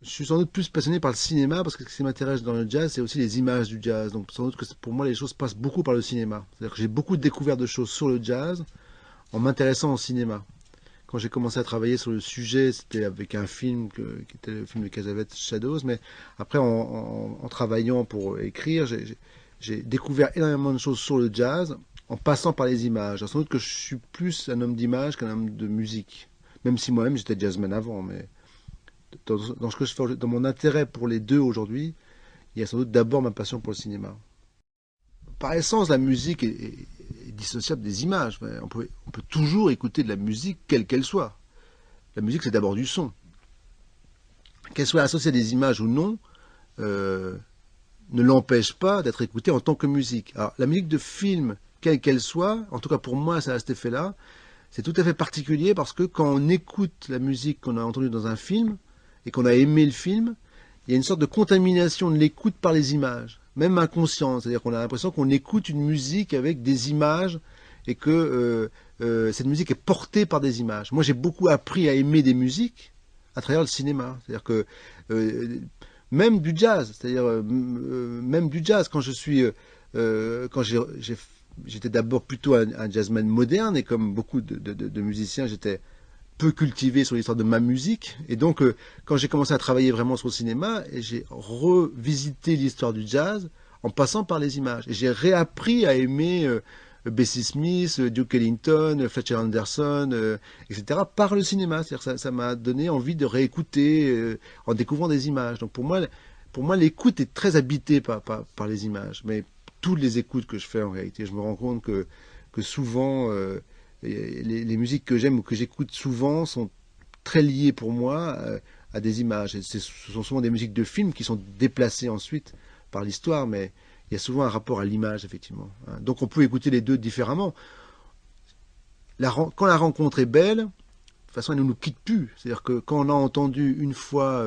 Je suis sans doute plus passionné par le cinéma parce que ce qui m'intéresse dans le jazz, c'est aussi les images du jazz. Donc sans doute que pour moi, les choses passent beaucoup par le cinéma. C'est-à-dire que j'ai beaucoup découvert de choses sur le jazz en m'intéressant au cinéma. Quand j'ai commencé à travailler sur le sujet, c'était avec un film qui était le film de Cassavetes, Shadows. Mais après, en travaillant pour écrire, j'ai découvert énormément de choses sur le jazz en passant par les images. Alors, sans doute que je suis plus un homme d'image qu'un homme de musique. Même si moi-même j'étais jazzman avant, mais dans ce que je fais, dans mon intérêt pour les deux aujourd'hui, il y a sans doute d'abord ma passion pour le cinéma. Par essence, la musique est dissociable des images. On peut toujours écouter de la musique, quelle qu'elle soit. La musique, c'est d'abord du son. Qu'elle soit associée à des images ou non, euh, ne l'empêche pas d'être écoutée en tant que musique. Alors, la musique de film, quelle qu'elle soit, en tout cas pour moi, ça a cet effet-là, c'est tout à fait particulier parce que quand on écoute la musique qu'on a entendue dans un film et qu'on a aimé le film, il y a une sorte de contamination de l'écoute par les images, même inconsciente. C'est-à-dire qu'on a l'impression qu'on écoute une musique avec des images et que cette musique est portée par des images. Moi, j'ai beaucoup appris à aimer des musiques à travers le cinéma. C'est-à-dire que euh, même du jazz, même du jazz, quand j'étais d'abord plutôt un jazzman moderne et comme beaucoup de musiciens, j'étais peu cultivé sur l'histoire de ma musique. Et donc, quand j'ai commencé à travailler vraiment sur le cinéma, j'ai revisité l'histoire du jazz en passant par les images. Et j'ai réappris à aimer Bessie Smith, Duke Ellington, Fletcher Henderson, etc. par le cinéma. C'est-à-dire que ça m'a donné envie de réécouter en découvrant des images. Donc pour moi l'écoute est très habitée par les images. Mais toutes les écoutes que je fais en réalité, je me rends compte que souvent les musiques que j'aime ou que j'écoute souvent sont très liées pour moi à des images. Et ce sont souvent des musiques de films qui sont déplacées ensuite par l'histoire, mais il y a souvent un rapport à l'image, effectivement. Donc on peut écouter les deux différemment. Quand la rencontre est belle, de toute façon, elle ne nous quitte plus. C'est-à-dire que quand on a entendu une fois,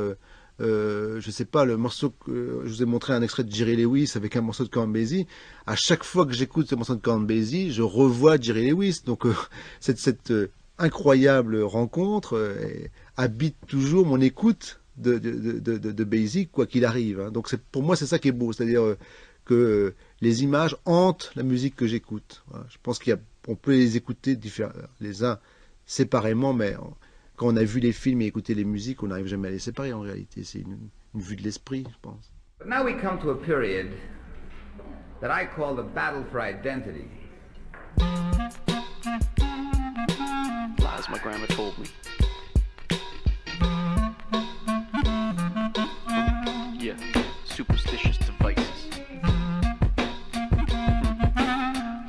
je sais pas, le morceau que je vous ai montré un extrait de Jerry Lewis avec un morceau de Count Basie, à chaque fois que j'écoute ce morceau de Count Basie, je revois Jerry Lewis. Donc cette incroyable rencontre habite toujours mon écoute de Basie, quoi qu'il arrive. Donc pour moi, c'est ça qui est beau. C'est-à-dire que les images hantent la musique que j'écoute. Voilà. Je pense qu'on peut les écouter les uns séparément, mais quand on a vu les films et écouté les musiques, on n'arrive jamais à les séparer en réalité. C'est une vue de l'esprit, je pense. But now we come to a period that I call the battle for identity. Lies my grandma told me. Yeah, superstitious devices.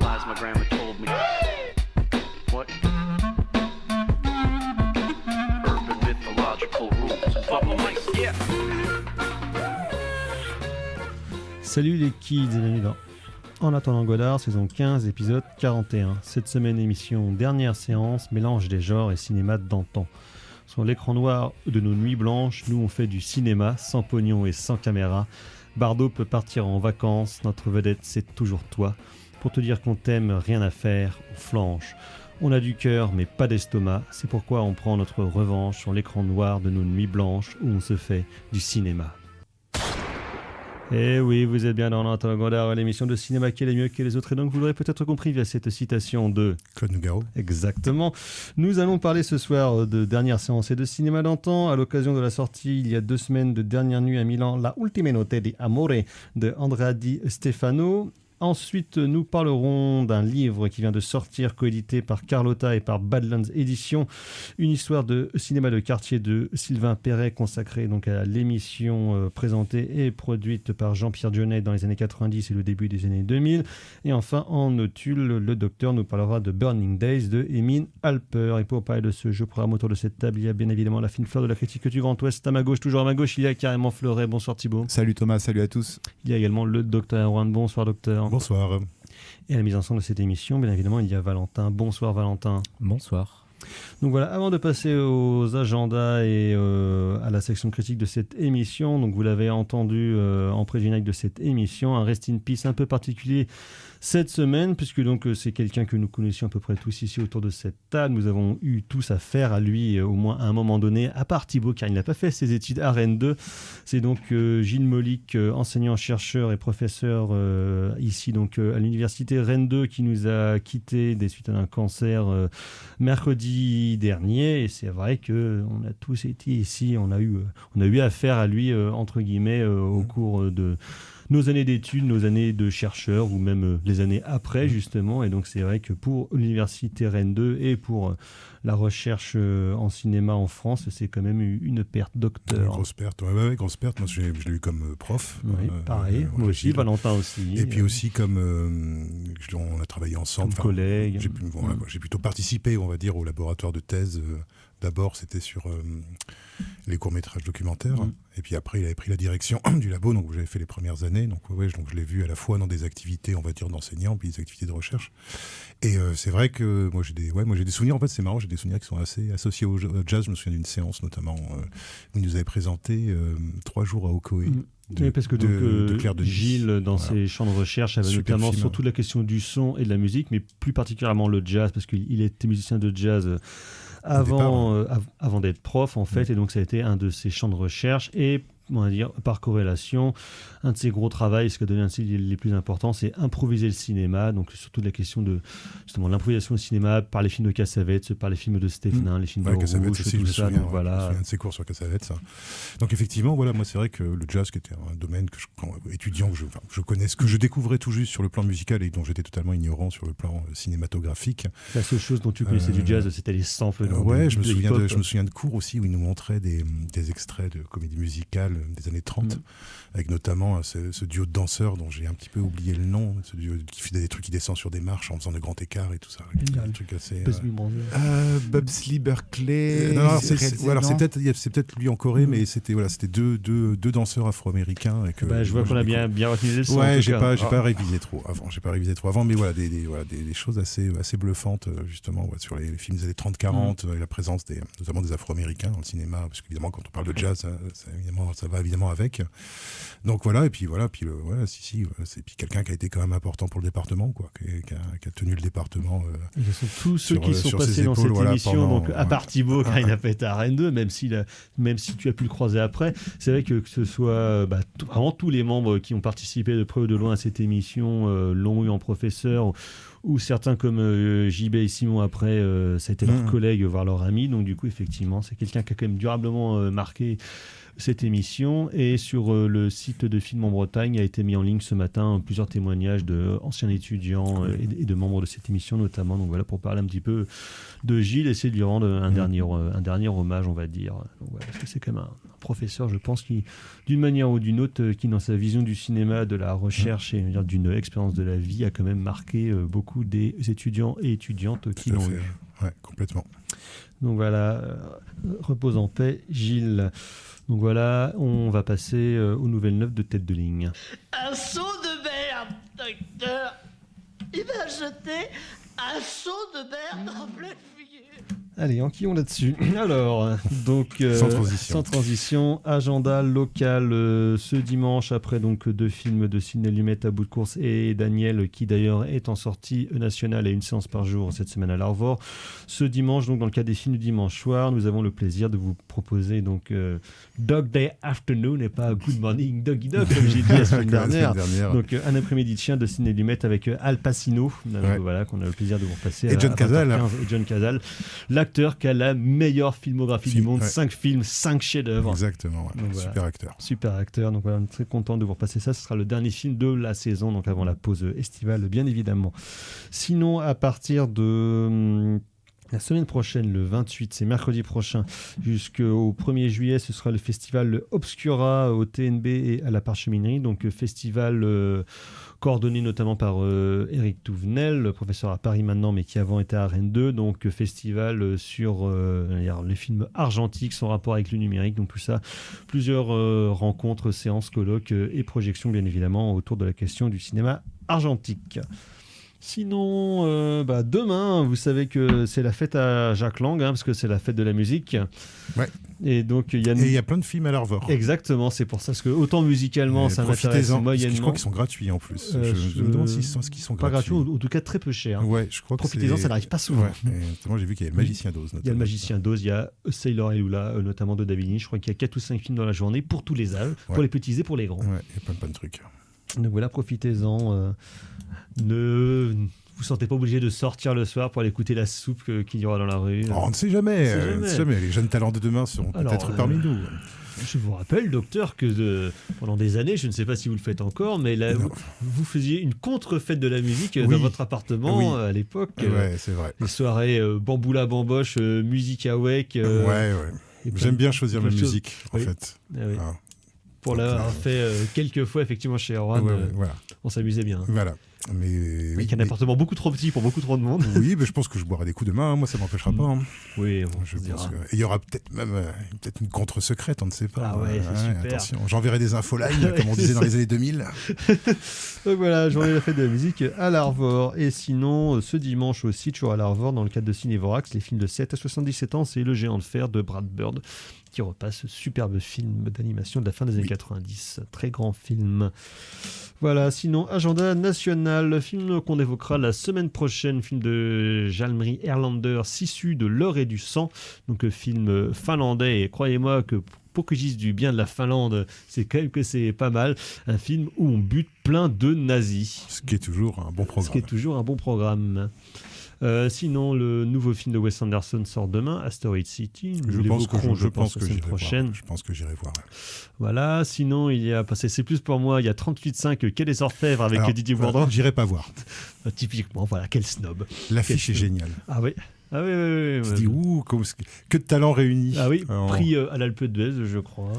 Lies my grandma told me. What? Urban mythological rules. Bubble mice, yeah. Salut les kids et bienvenue dans En attendant Godard, saison 15, épisode 41. Cette semaine, émission dernière séance, mélange des genres et cinéma d'antan. Sur l'écran noir de nos nuits blanches, nous on fait du cinéma, sans pognon et sans caméra. Bardot peut partir en vacances, notre vedette c'est toujours toi. Pour te dire qu'on t'aime, rien à faire, on flanche. On a du cœur mais pas d'estomac, c'est pourquoi on prend notre revanche sur l'écran noir de nos nuits blanches où on se fait du cinéma. Et oui, vous êtes bien dans l'Entendre Godard, l'émission de cinéma qui est mieux que les autres. Et donc, vous l'aurez peut-être compris via cette citation de Claude Nougaro. Exactement. Nous allons parler ce soir de dernière séance et de cinéma d'antan, à l'occasion de la sortie, il y a 2 semaines, de Dernière nuit à Milan, La ultima notte di amore de Andrea Di Stefano. Ensuite, nous parlerons d'un livre qui vient de sortir, coédité par Carlotta et par Badlands Éditions, une histoire de cinéma de quartier de Sylvain Perret, consacrée donc à l'émission présentée et produite par Jean-Pierre Jeunet dans les années 90 et le début des années 2000. Et enfin, en notule, le docteur nous parlera de Burning Days de Emin Alper. Et pour parler de ce jeu programme autour de cette table, il y a bien évidemment la fine fleur de la critique du Grand Ouest à ma gauche. Toujours à ma gauche, il y a carrément Fleuret. Bonsoir Thibaut. Salut Thomas, salut à tous. Il y a également le docteur Erwan. Bonsoir docteur. Bonsoir. Et à la mise en scène de cette émission, bien évidemment, il y a Valentin. Bonsoir Valentin. Bonsoir. Donc voilà, avant de passer aux agendas et à la section critique de cette émission, donc vous l'avez entendu en pré-générique de cette émission, un Rest in Peace un peu particulier cette semaine, puisque donc c'est quelqu'un que nous connaissions à peu près tous ici autour de cette table. Nous avons eu tous affaire à lui au moins à un moment donné, à part Thibaut, car il n'a pas fait ses études à Rennes 2. C'est donc Gilles Molic, enseignant-chercheur et professeur ici donc à l'université Rennes 2, qui nous a quittés des suites à un cancer mercredi dernier. Et c'est vrai qu'on a tous été ici, on a eu affaire à lui entre guillemets au cours de nos années d'études, nos années de chercheurs ou même les années après justement. Et donc c'est vrai que pour l'université Rennes 2 et pour la recherche en cinéma en France, c'est quand même une perte docteur. Une grosse perte, ouais, grosse perte. Moi je l'ai eu comme prof. Oui, pareil, moi aussi, Valentin aussi. Et puis aussi comme on a travaillé ensemble. Comme collègue. J'ai plutôt participé, on va dire, au laboratoire de thèse. D'abord, c'était sur les courts-métrages documentaires. Et puis après, il avait pris la direction du labo, donc j'avais fait les premières années. Donc je l'ai vu à la fois dans des activités, on va dire, d'enseignants, puis des activités de recherche. Et c'est vrai que moi, j'ai des souvenirs. En fait, c'est marrant, j'ai des souvenirs qui sont assez associés au jazz. Je me souviens d'une séance, notamment, où il nous avait présenté 3 jours à Okoé. Oui, parce que Gilles, dans ses champs de recherche, avait notamment sur toute la question du son et de la musique, mais plus particulièrement le jazz, parce qu'il était musicien de jazz avant d'être prof, en fait, et donc ça a été un de ses champs de recherche. Et on va dire, par corrélation, un de ses gros travaux, ce qui a donné un de ses les plus importants, c'est improviser le cinéma. Donc, surtout la question de justement l'improvisation au cinéma par les films de Cassavetes, par les films de Stephenin, les films de Rouge, tout ça. Donc, voilà. Je me souviens de ses cours sur Cassavetes. Donc, effectivement, voilà, moi, c'est vrai que le jazz, qui était un domaine que étudiant, que je connais, que je découvrais tout juste sur le plan musical et dont j'étais totalement ignorant sur le plan cinématographique. La seule chose dont tu connaissais du jazz, c'était les samples. Je me souviens de cours aussi où ils nous montraient des extraits de comédie musicale des années 30, avec notamment ce duo de danseurs dont j'ai un petit peu oublié le nom, ce duo qui fait des trucs qui descend sur des marches en faisant de grands écarts et tout ça. Un truc assez... Bubsley Berkeley. C'est peut-être lui en Corée, mais c'était deux danseurs afro-américains. Je vois qu'on a bien retenu le son. Ouais, j'ai pas révisé trop avant, mais voilà, des choses assez bluffantes, justement, sur les films des années 30-40, et la présence notamment des afro-américains dans le cinéma, parce qu'évidemment, quand on parle de jazz, ça va évidemment avec. Donc voilà, et puis c'est puis quelqu'un qui a été quand même important pour le département, quoi, qui a tenu le département. Ce sont tous ceux qui sont passés dans cette émission, donc à part Thibaut, car il n'a pas été à Rennes 2, même si tu as pu le croiser après. C'est vrai que ce soit vraiment tous les membres qui ont participé de près ou de loin à cette émission l'ont eu en professeur, ou certains comme JB et Simon après, ça a été leurs collègues, voire leurs amis. Donc du coup, effectivement, c'est quelqu'un qui a quand même durablement marqué cette émission. Et sur le site de Film en Bretagne a été mis en ligne ce matin plusieurs témoignages d'anciens étudiants et de membres de cette émission notamment. Donc voilà, pour parler un petit peu de Gilles, essayer de lui rendre un dernier hommage, on va dire. Donc, voilà, parce que c'est quand même un professeur, je pense, qui, d'une manière ou d'une autre, qui dans sa vision du cinéma, de la recherche et d'une expérience de la vie, a quand même marqué beaucoup des étudiants et étudiantes qui l'ont eu. Ouais, complètement. Donc voilà, repose en paix, Gilles. Donc voilà, on va passer aux nouvelles neuves de Tête de Ligne. Un seau de merde, docteur. Il m'a jeté un seau de merde en plein figure. Allez, enquillons là-dessus. Alors, donc, sans transition, agenda local ce dimanche, après donc 2 films de Sidney Lumet à bout de course et Daniel, qui d'ailleurs est en sortie nationale et une séance par jour cette semaine à l'Arvor. Ce dimanche, donc dans le cas des films du dimanche soir, nous avons le plaisir de vous proposer donc Dog Day Afternoon et pas Good Morning Doggy Dog, comme j'ai dit la semaine dernière. Donc un après-midi de chien de Sidney Lumet avec Al Pacino, voilà, qu'on a le plaisir de vous repasser. Et John Cazale. L'acteur qui a la meilleure filmographie du monde, 5 films, 5 chefs-d'œuvre. Exactement, donc, super acteur. Donc voilà, on est très content de vous repasser ça. Ce sera le dernier film de la saison, donc avant la pause estivale, bien évidemment. Sinon, à partir de la semaine prochaine, le 28, c'est mercredi prochain, jusqu'au 1er juillet, ce sera le festival Obscura au TNB et à la Parcheminerie. Donc festival coordonné notamment par Éric Touvenel, professeur à Paris maintenant, mais qui avant était à Rennes 2. Donc festival sur les films argentiques sans rapport avec le numérique. Donc tout ça, plusieurs rencontres, séances, colloques et projections, bien évidemment, autour de la question du cinéma argentique. Sinon, demain, vous savez que c'est la fête à Jacques Lang, parce que c'est la fête de la musique. Ouais. Et donc, il y a plein de films à l'Arvor. Exactement, c'est pour ça. Parce que autant musicalement, ça m'intéresse moyennement. Je crois qu'ils sont gratuits en plus. Je me demande s'ils sont pas gratuits. En tout cas très peu cher. Ouais, je crois que Profitez-en, ça n'arrive pas souvent. Ouais. Moi, j'ai vu qu'il y avait le Magicien d'Oz. Il y a le Magicien d'Oz, il y a Sailor et Lula, notamment de David Lynch. Je crois qu'il y a 4 ou 5 films dans la journée pour tous les âges, pour les petits et pour les grands. Ouais, il y a plein de trucs. Donc voilà, profitez-en. Ne vous sentez pas obligé de sortir le soir pour aller écouter la soupe qu'il y aura dans la rue. Oh, on ne sait jamais. Les jeunes talents de demain seront peut-être parmi nous. Je vous rappelle, docteur, que pendant des années, je ne sais pas si vous le faites encore, mais là, vous faisiez une contre-fête de la musique dans votre appartement à l'époque. Ouais, c'est vrai. Les soirées bamboula bamboche, musique awake. Ouais. J'aime bien choisir ma musique, en fait. Pour l'avoir fait quelques fois, effectivement, chez Erwan, on s'amusait bien. Voilà. Avec un appartement beaucoup trop petit pour beaucoup trop de monde. Oui, mais je pense que je boirai des coups demain, moi ça m'empêchera pas. Oui, je pense que... Il y aura peut-être même une contre secrète, on ne sait pas. Ah ouais, c'est super. Attention, j'enverrai des infoline, comme on disait dans les années 2000. Donc voilà, journée de la fête de la musique à l'Arvor. Et sinon, ce dimanche aussi, toujours à l'Arvor, dans le cadre de Cinévorax, les films de 7 à 77 ans, c'est Le Géant de Fer de Brad Bird, qui repasse ce superbe film d'animation de la fin des années 90. Très grand film. Voilà, sinon, agenda national, film qu'on évoquera la semaine prochaine, film de Jalmari Erlander, Sissu de l'or et du sang, donc film finlandais, et croyez-moi que pour que je dise du bien de la Finlande, c'est quand même que c'est pas mal, un film où on bute plein de nazis. Ce qui est toujours un bon programme. Sinon, le nouveau film de Wes Anderson sort demain, Asteroid City. Je pense que j'irai voir. Voilà. Sinon, il y a passé, c'est plus pour moi, il y a 38.5 Quai des Orfèvres avec Didier Bourdon. J'irai pas voir. Typiquement, voilà, quel snob. L'affiche est géniale. Ah oui. Ah oui. Tu dis, que de talents réunis. Ah oui, prix à l'Alpe d'Huez, je crois.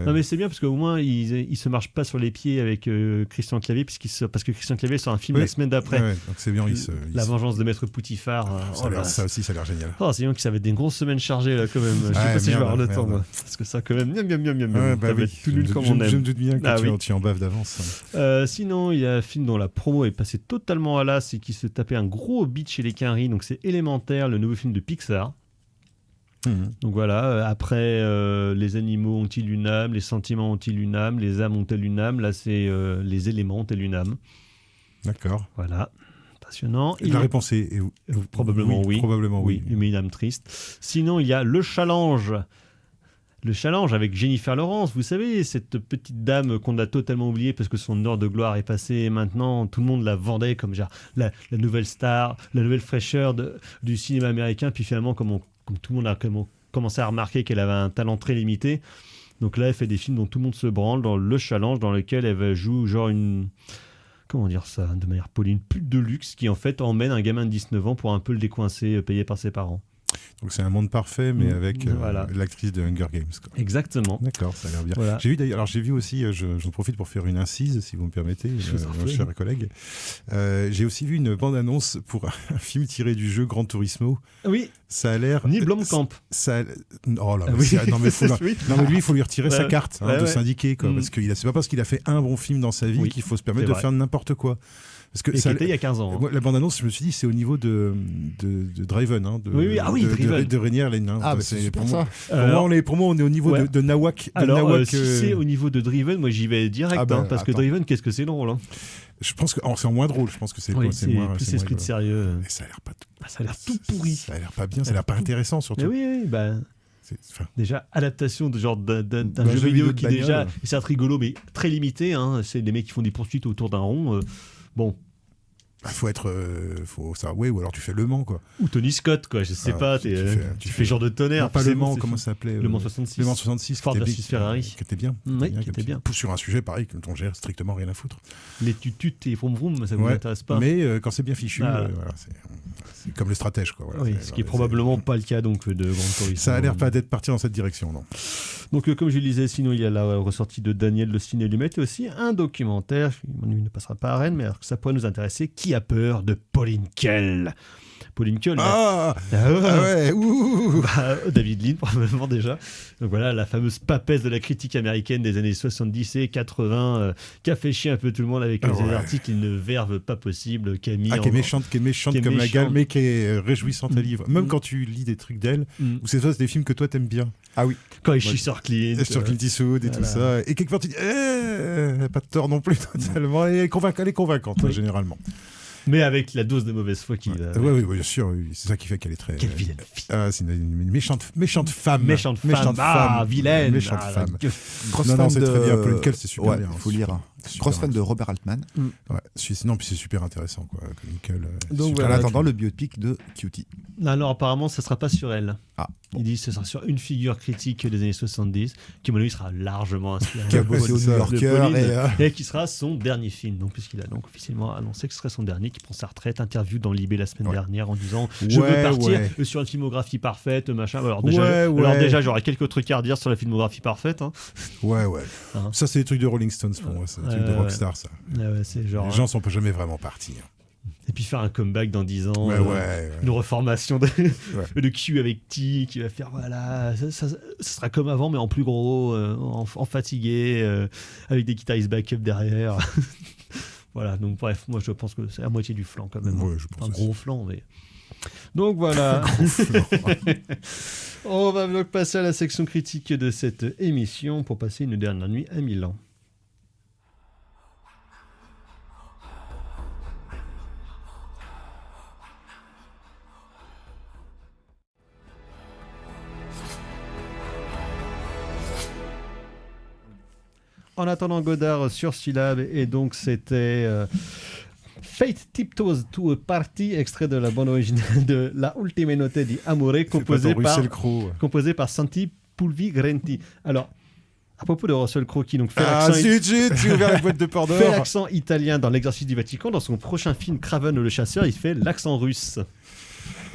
Non, mais c'est bien parce qu'au moins, il se marche pas sur les pieds avec Christian Clavier, parce que Christian Clavier sort un film la semaine d'après. Ouais, donc c'est bien. La vengeance de Maître Poutifard. Ça aussi, ça a l'air génial. C'est bien que ça va être des grosses semaines chargées, là, quand même. Je sais pas si je vais avoir le temps, moi. Parce que ça, quand même, ça va être tout nul comme on aime. Je me doute bien que tu en baves d'avance. Sinon, il y a un film dont la promo est passée totalement à l'as et qui se tapait un gros beat chez les Quinry, donc c'est Élémentaire, le nouveau film de Pixar. Donc voilà, après les animaux ont-ils une âme, les sentiments ont-ils une âme, les âmes ont-elles une âme, là c'est les éléments ont-elles une âme. D'accord. Voilà, passionnant. La réponse est probablement oui. Probablement oui. Mais une âme triste. Sinon il y a le challenge. Le challenge avec Jennifer Lawrence, vous savez, cette petite dame qu'on a totalement oubliée parce que son heure de gloire est passée et maintenant tout le monde la vendait comme genre la nouvelle star, la nouvelle fraîcheur du cinéma américain. Puis finalement, comme tout le monde a commencé à remarquer qu'elle avait un talent très limité, donc là elle fait des films dont tout le monde se branle, dans le challenge dans lequel elle joue genre une... Comment dire ça de manière polie, une pute de luxe qui en fait emmène un gamin de 19 ans pour un peu le décoincer, payé par ses parents. Donc c'est un monde parfait, mais avec l'actrice de Hunger Games. Quoi. Exactement. D'accord, ça a l'air bien. Voilà. J'ai vu aussi, j'en profite pour faire une incise, si vous me permettez, mon cher collègue. J'ai aussi vu une bande-annonce pour un film tiré du jeu Gran Turismo. Oui. Ça a l'air... Ni Blomkamp. Oh là, lui, il faut lui retirer sa carte de syndiqué, quoi, parce que c'est pas parce qu'il a fait un bon film dans sa vie qu'il faut se permettre de faire n'importe quoi. Parce que c'était il y a 15 ans. La bande-annonce, je me suis dit, c'est au niveau de Driven. Driven. De Rainier Lane. C'est pour ça. Pour moi, on est au niveau de Nawak. Alors, si c'est au niveau de Driven, moi j'y vais direct. Parce que Driven, qu'est-ce que c'est drôle. Je pense que c'est en moins drôle. Je pense que c'est moins plus esprit de sérieux. Et ça a l'air pas. Ça a l'air tout pourri. Ça a l'air pas bien. Ça a l'air pas intéressant surtout. Oui. Déjà, adaptation de genre d'un jeu vidéo qui déjà est certes rigolo, mais très limité. C'est des mecs qui font des poursuites autour d'un rond. Bon. Faut être. Ou alors tu fais Le Mans, quoi. Ou Tony Scott, quoi. Je sais pas. Tu fais genre de tonnerre. Non, pas Le Mans, comment ça s'appelait Le Mans 66. Le Mans 66. Ford versus Ferrari. Qui était bien. Oui, qui était bien. Sur un sujet pareil, dont j'ai strictement rien à foutre. Les tututes et vroom vroom, ça vous intéresse pas. Mais quand c'est bien fichu, c'est comme le stratège, quoi. Voilà, ce qui est probablement pas le cas donc de Gran Turismo. Ça a l'air pas d'être parti dans cette direction, non. Donc, comme je le disais, sinon il y a la ressortie de Daniel Le Ciné Lumet et aussi un documentaire qui ne passera pas à Rennes, mais alors que ça pourrait nous intéresser. Qui a peur de Pauline Kael? Paul Hinkel. Ah ouais, ouh. David Lean, probablement déjà. Donc voilà, la fameuse papesse de la critique américaine des années 70 et 80, qui a fait chier un peu tout le monde avec des articles, une verve pas possible, qui est méchante comme la gale, mais qui est réjouissante à lire. Même quand tu lis des trucs d'elle, ou c'est des films que toi t'aimes bien. Ah oui. Quand il chie sur Clint. Sur Clint Eastwood et tout ça. Et quelque part, tu dis, pas de tort non plus, totalement. Elle est convaincante, généralement. Mais avec la dose de mauvaise foi qui va. Oui, bien sûr. Oui. C'est ça qui fait qu'elle est très. Quelle vilaine fille. C'est une méchante femme. Méchante femme. Vilaine. Méchante femme. Grosse non, fan c'est de... très bien. Paul Hinkel, c'est super bien. Il faut lire. Grosse fan de Robert Altman. Ouais. Non, puis c'est super intéressant, quoi. Hinkel, donc voilà, en attendant le biopic de Cutie. Alors apparemment, ça ne sera pas sur elle. Ah. Il dit que ce sera sur une figure critique des années 70, qui, à mon avis, sera largement inspiré Qui a bossé au New Yorker et qui sera son dernier film. Donc, puisqu'il a donc officiellement annoncé que ce serait son dernier, qui prend sa retraite. Interview dans Libé la semaine dernière en disant je veux partir sur une filmographie parfaite, machin. Alors déjà, j'aurais quelques trucs à redire sur la filmographie parfaite. Hein. Ouais. Hein. Ça, c'est des trucs de Rolling Stones pour moi. C'est des trucs de rockstar, ça. C'est genre, les gens sont jamais vraiment partis. Et puis faire un comeback dans 10 ans, ouais. Une reformation de Q avec T qui va faire voilà, ça sera comme avant mais en plus gros, en fatigué, avec des guitaristes backup derrière. Voilà, donc bref, moi je pense que c'est à moitié du flanc quand même. Ouais, je pense un gros flanc, mais. Donc voilà. On va donc passer à la section critique de cette émission pour passer une dernière nuit à Milan. En attendant Godard sur Syllab, et donc c'était Fate Tiptoes to a Party, extrait de la bande originale de La Ultima Notte di Amore, composé par Santi Pulvigrenti. Alors, à propos de Russell Crowe qui donc fait l'accent italien dans L'Exorcisme du Vatican, dans son prochain film Craven le chasseur, il fait l'accent russe.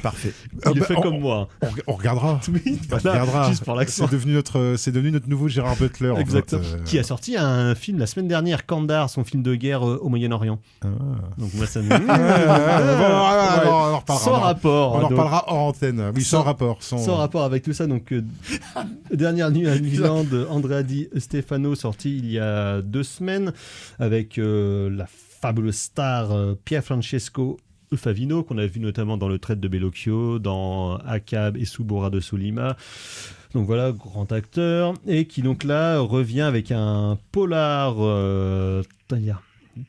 Parfait. Il le fait comme moi. On regardera. Oui, voilà, on regardera. Juste pour l'accent. C'est devenu notre nouveau Gérard Butler. Exactement. Qui a sorti un film la semaine dernière, Kandar, son film de guerre au Moyen-Orient. Donc moi ça me. On en reparlera. Sans rapport. On en reparlera hors antenne. Oui, sans rapport. Sans rapport avec tout ça. Donc Dernière nuit à Milan de Andrea Di Stefano, sorti il y a 2 semaines avec la fabuleuse star Pier Francesco Favino, qu'on a vu notamment dans Le Traître de Bellocchio, dans Akab et Subora de Solima. Donc voilà, grand acteur, et qui donc là revient avec un polar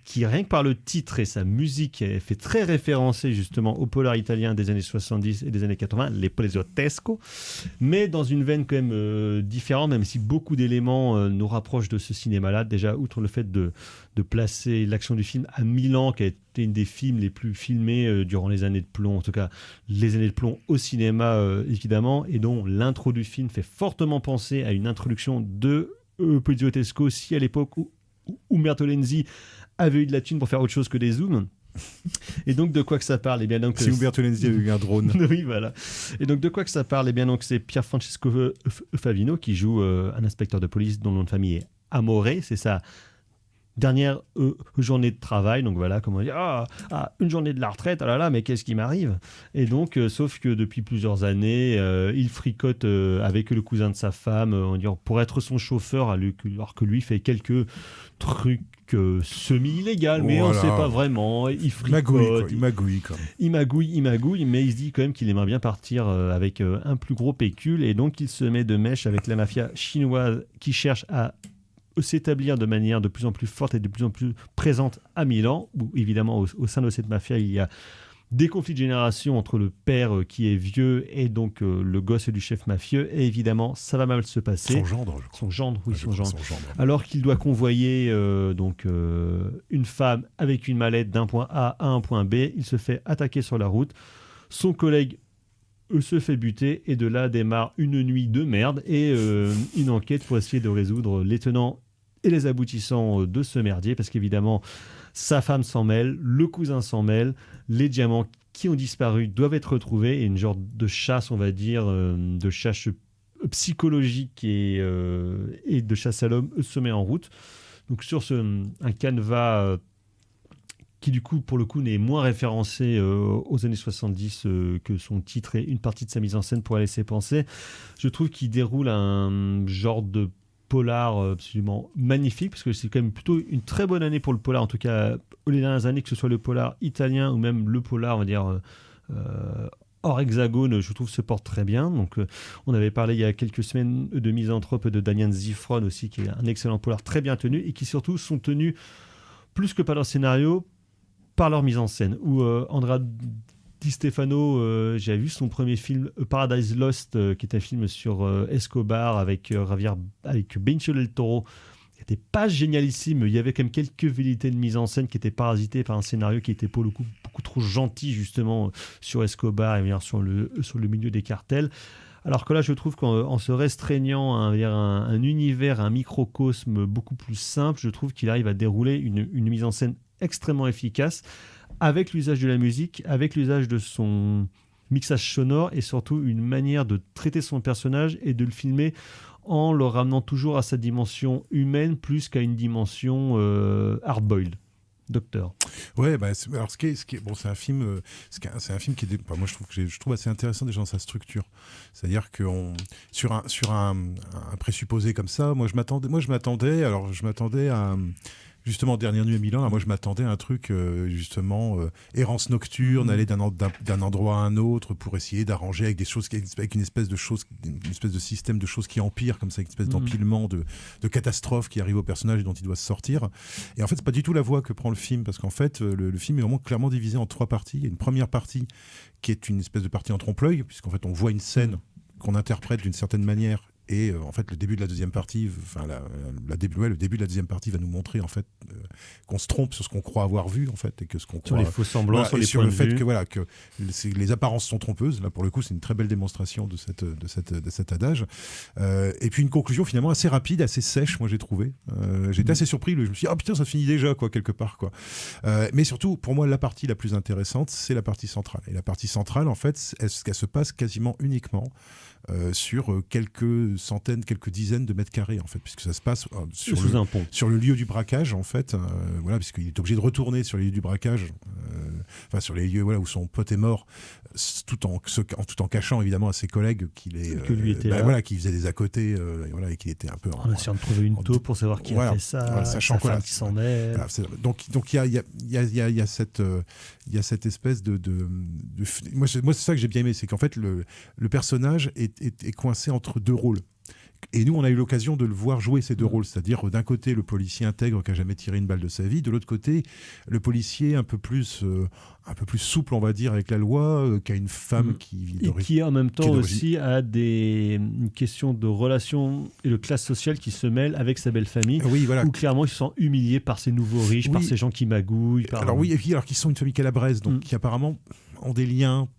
qui, rien que par le titre et sa musique, fait très référencer justement au polar italien des années 70 et des années 80, les poliziotesco, mais dans une veine quand même différente, même si beaucoup d'éléments nous rapprochent de ce cinéma-là. Déjà, outre le fait de placer l'action du film à Milan, qui a été une des films les plus filmés durant les années de plomb, en tout cas les années de plomb au cinéma évidemment, et dont l'intro du film fait fortement penser à une introduction de poliziotesco, si à l'époque où Umberto Lenzi avait eu de la thune pour faire autre chose que des zooms. Et donc de quoi que ça parle? Eh bien donc si Umberto Lenzi avait eu un drone. Oui, voilà. Et donc de quoi que ça parle? Eh bien donc c'est Pier Francesco Favino qui joue un inspecteur de police dont le nom de famille est Amore. C'est sa dernière journée de travail. Donc voilà, comment dire, une journée de la retraite, ah là là, mais qu'est-ce qui m'arrive? Et donc, sauf que depuis plusieurs années, il fricote avec le cousin de sa femme, pour être son chauffeur, alors que lui fait quelques trucs semi-illégal, mais on ne sait pas vraiment. Il fricote, il magouille quand même. Il magouille, mais il se dit quand même qu'il aimerait bien partir avec un plus gros pécule, et donc il se met de mèche avec la mafia chinoise qui cherche à s'établir de manière de plus en plus forte et de plus en plus présente à Milan, où évidemment au sein de cette mafia il y a des conflits de génération entre le père qui est vieux et donc le gosse du chef mafieux, et évidemment ça va mal se passer. Son gendre. Son gendre. Alors qu'il doit convoyer une femme avec une mallette d'un point A à un point B, il se fait attaquer sur la route, son collègue se fait buter, et de là démarre une nuit de merde et une enquête pour essayer de résoudre les tenants et les aboutissants de ce merdier, parce qu'évidemment sa femme s'en mêle, le cousin s'en mêle, les diamants qui ont disparu doivent être retrouvés, et une genre de chasse, on va dire, de chasse psychologique et de chasse à l'homme se met en route. Donc sur un canevas qui du coup, pour le coup, n'est moins référencé aux années 70 que son titre et une partie de sa mise en scène pourrait laisser penser. Je trouve qu'il déroule un genre de polar absolument magnifique, parce que c'est quand même plutôt une très bonne année pour le polar, en tout cas les dernières années, que ce soit le polar italien ou même le polar, on va dire, hors hexagone, je trouve se porte très bien. Donc, on avait parlé il y a quelques semaines de Misanthrope de Damian Zifron aussi, qui est un excellent polar très bien tenu, et qui surtout sont tenus, plus que par leur scénario, par leur mise en scène. Où Andrea Di Stefano, j'ai vu son premier film Paradise Lost, qui est un film sur Escobar avec Benicio del Toro, qui n'était pas génialissime. Il y avait quand même quelques velléités de mise en scène qui étaient parasitées par un scénario qui était pour le coup beaucoup trop gentil justement sur Escobar et bien sur le milieu des cartels. Alors que là, je trouve qu'en se restreignant à un univers, un microcosme beaucoup plus simple, je trouve qu'il arrive à dérouler une mise en scène extrêmement efficace, avec l'usage de la musique, avec l'usage de son mixage sonore, et surtout une manière de traiter son personnage et de le filmer en le ramenant toujours à sa dimension humaine plus qu'à une dimension hard-boiled. Docteur. Ouais, bah, alors bon, c'est un film, qui est, moi je trouve assez intéressant déjà dans sa structure. C'est-à-dire que sur un présupposé comme ça, moi je m'attendais à justement, Dernière nuit à Milan, moi je m'attendais à un truc, errance nocturne, aller d'un endroit à un autre pour essayer d'arranger avec des choses, avec une espèce de système de choses qui empire, comme ça, une espèce d'empilement de catastrophes qui arrivent au personnage et dont il doit se sortir. Et en fait, c'est pas du tout la voie que prend le film, parce qu'en fait, le film est vraiment clairement divisé en 3 parties. Il y a une première partie qui est une espèce de partie en trompe-l'œil, puisqu'en fait, on voit une scène qu'on interprète d'une certaine manière. Et en fait, le début de la deuxième partie, le début de la deuxième partie va nous montrer en fait qu'on se trompe sur ce qu'on croit avoir vu en fait, et que ce qu'on sur croit, les faux semblants, sur les sur points le de fait vue. que les apparences sont trompeuses. Là, pour le coup, c'est une très belle démonstration de cet adage. Et puis une conclusion finalement assez rapide, assez sèche. Moi, j'ai trouvé. J'étais assez surpris. Je me suis dit, ah putain, ça finit déjà quoi, quelque part quoi. Mais surtout, pour moi, la partie la plus intéressante, c'est la partie centrale. Et la partie centrale, en fait, elle se passe quasiment uniquement sur quelques centaines, quelques dizaines de mètres carrés en fait, puisque ça se passe sur le lieu du braquage en fait, voilà, puisqu'il est obligé de retourner sur les lieux du braquage, sur les lieux où son pote est mort, tout en cachant évidemment à ses collègues qu'il est que lui était là. Voilà, qu'il faisait des à côté, et qu'il était un peu en essayant de trouver une taupe pour savoir qui a fait ça, sachant sa femme qui s'en est. Voilà, donc il y a cette espèce de moi c'est ça que j'ai bien aimé, c'est qu'en fait le personnage est coincé entre 2 rôles. Et nous, on a eu l'occasion de le voir jouer ces 2 rôles, c'est-à-dire d'un côté le policier intègre qui n'a jamais tiré une balle de sa vie, de l'autre côté le policier un peu plus souple, on va dire, avec la loi, qui a une femme qui en même temps aussi a des questions de relations et de classe sociale qui se mêlent avec sa belle famille, où clairement ils se sentent humiliés par ces nouveaux riches, par ces gens qui magouillent. Alors qui sont une famille calabraise, donc qui apparemment ont des liens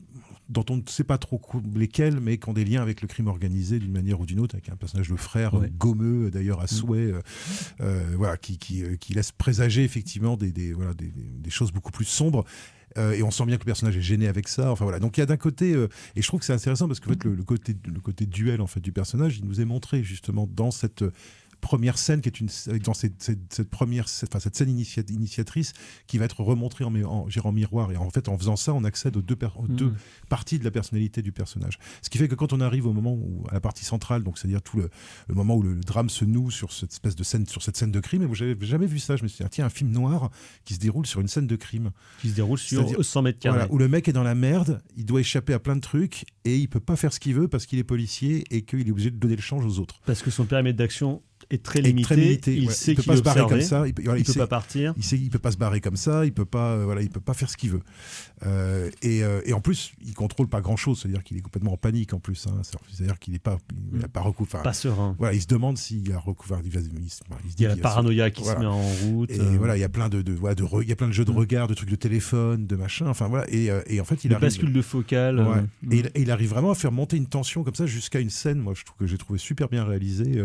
dont on ne sait pas trop lesquels, mais qui ont des liens avec le crime organisé d'une manière ou d'une autre, avec un personnage de frère gommeux d'ailleurs à souhait, qui laisse présager effectivement des choses beaucoup plus sombres. Et on sent bien que le personnage est gêné avec ça. Enfin voilà. Donc il y a d'un côté, et je trouve que c'est intéressant parce que en fait, le côté duel en fait du personnage, il nous est montré justement dans cette première scène qui est dans cette scène initiatrice qui va être remontrée en miroir, et en fait en faisant ça on accède aux deux parties de la personnalité du personnage, ce qui fait que quand on arrive au moment à la partie centrale, donc c'est-à-dire tout le moment où le drame se noue sur cette espèce de scène, sur cette scène de crime, et j'avais jamais vu ça, je me suis dit tiens, un film noir qui se déroule sur une scène de crime qui se déroule sur 100 mètres carrés, où le mec est dans la merde, il doit échapper à plein de trucs et il peut pas faire ce qu'il veut parce qu'il est policier et qu'il est obligé de donner le change aux autres parce que son périmètre d'action est très limité. Il sait qu'il peut pas se barrer comme ça. Il peut pas partir. Il peut pas se barrer comme ça. Il peut pas faire ce qu'il veut. Et en plus, il contrôle pas grand chose. C'est-à-dire qu'il est complètement en panique en plus. C'est-à-dire qu'il n'a pas recouvert. Pas serein. Voilà, il se demande s'il a recouvert. Il y a la paranoïa qui se met en route. Et voilà, il y a plein il y a plein de jeux de regard, de trucs de téléphone, de machin. Enfin voilà. Et en fait, il arrive. Bascule de focale. Et il arrive vraiment à faire monter une tension comme ça jusqu'à une scène. Moi, je trouve que j'ai trouvé super bien réalisée.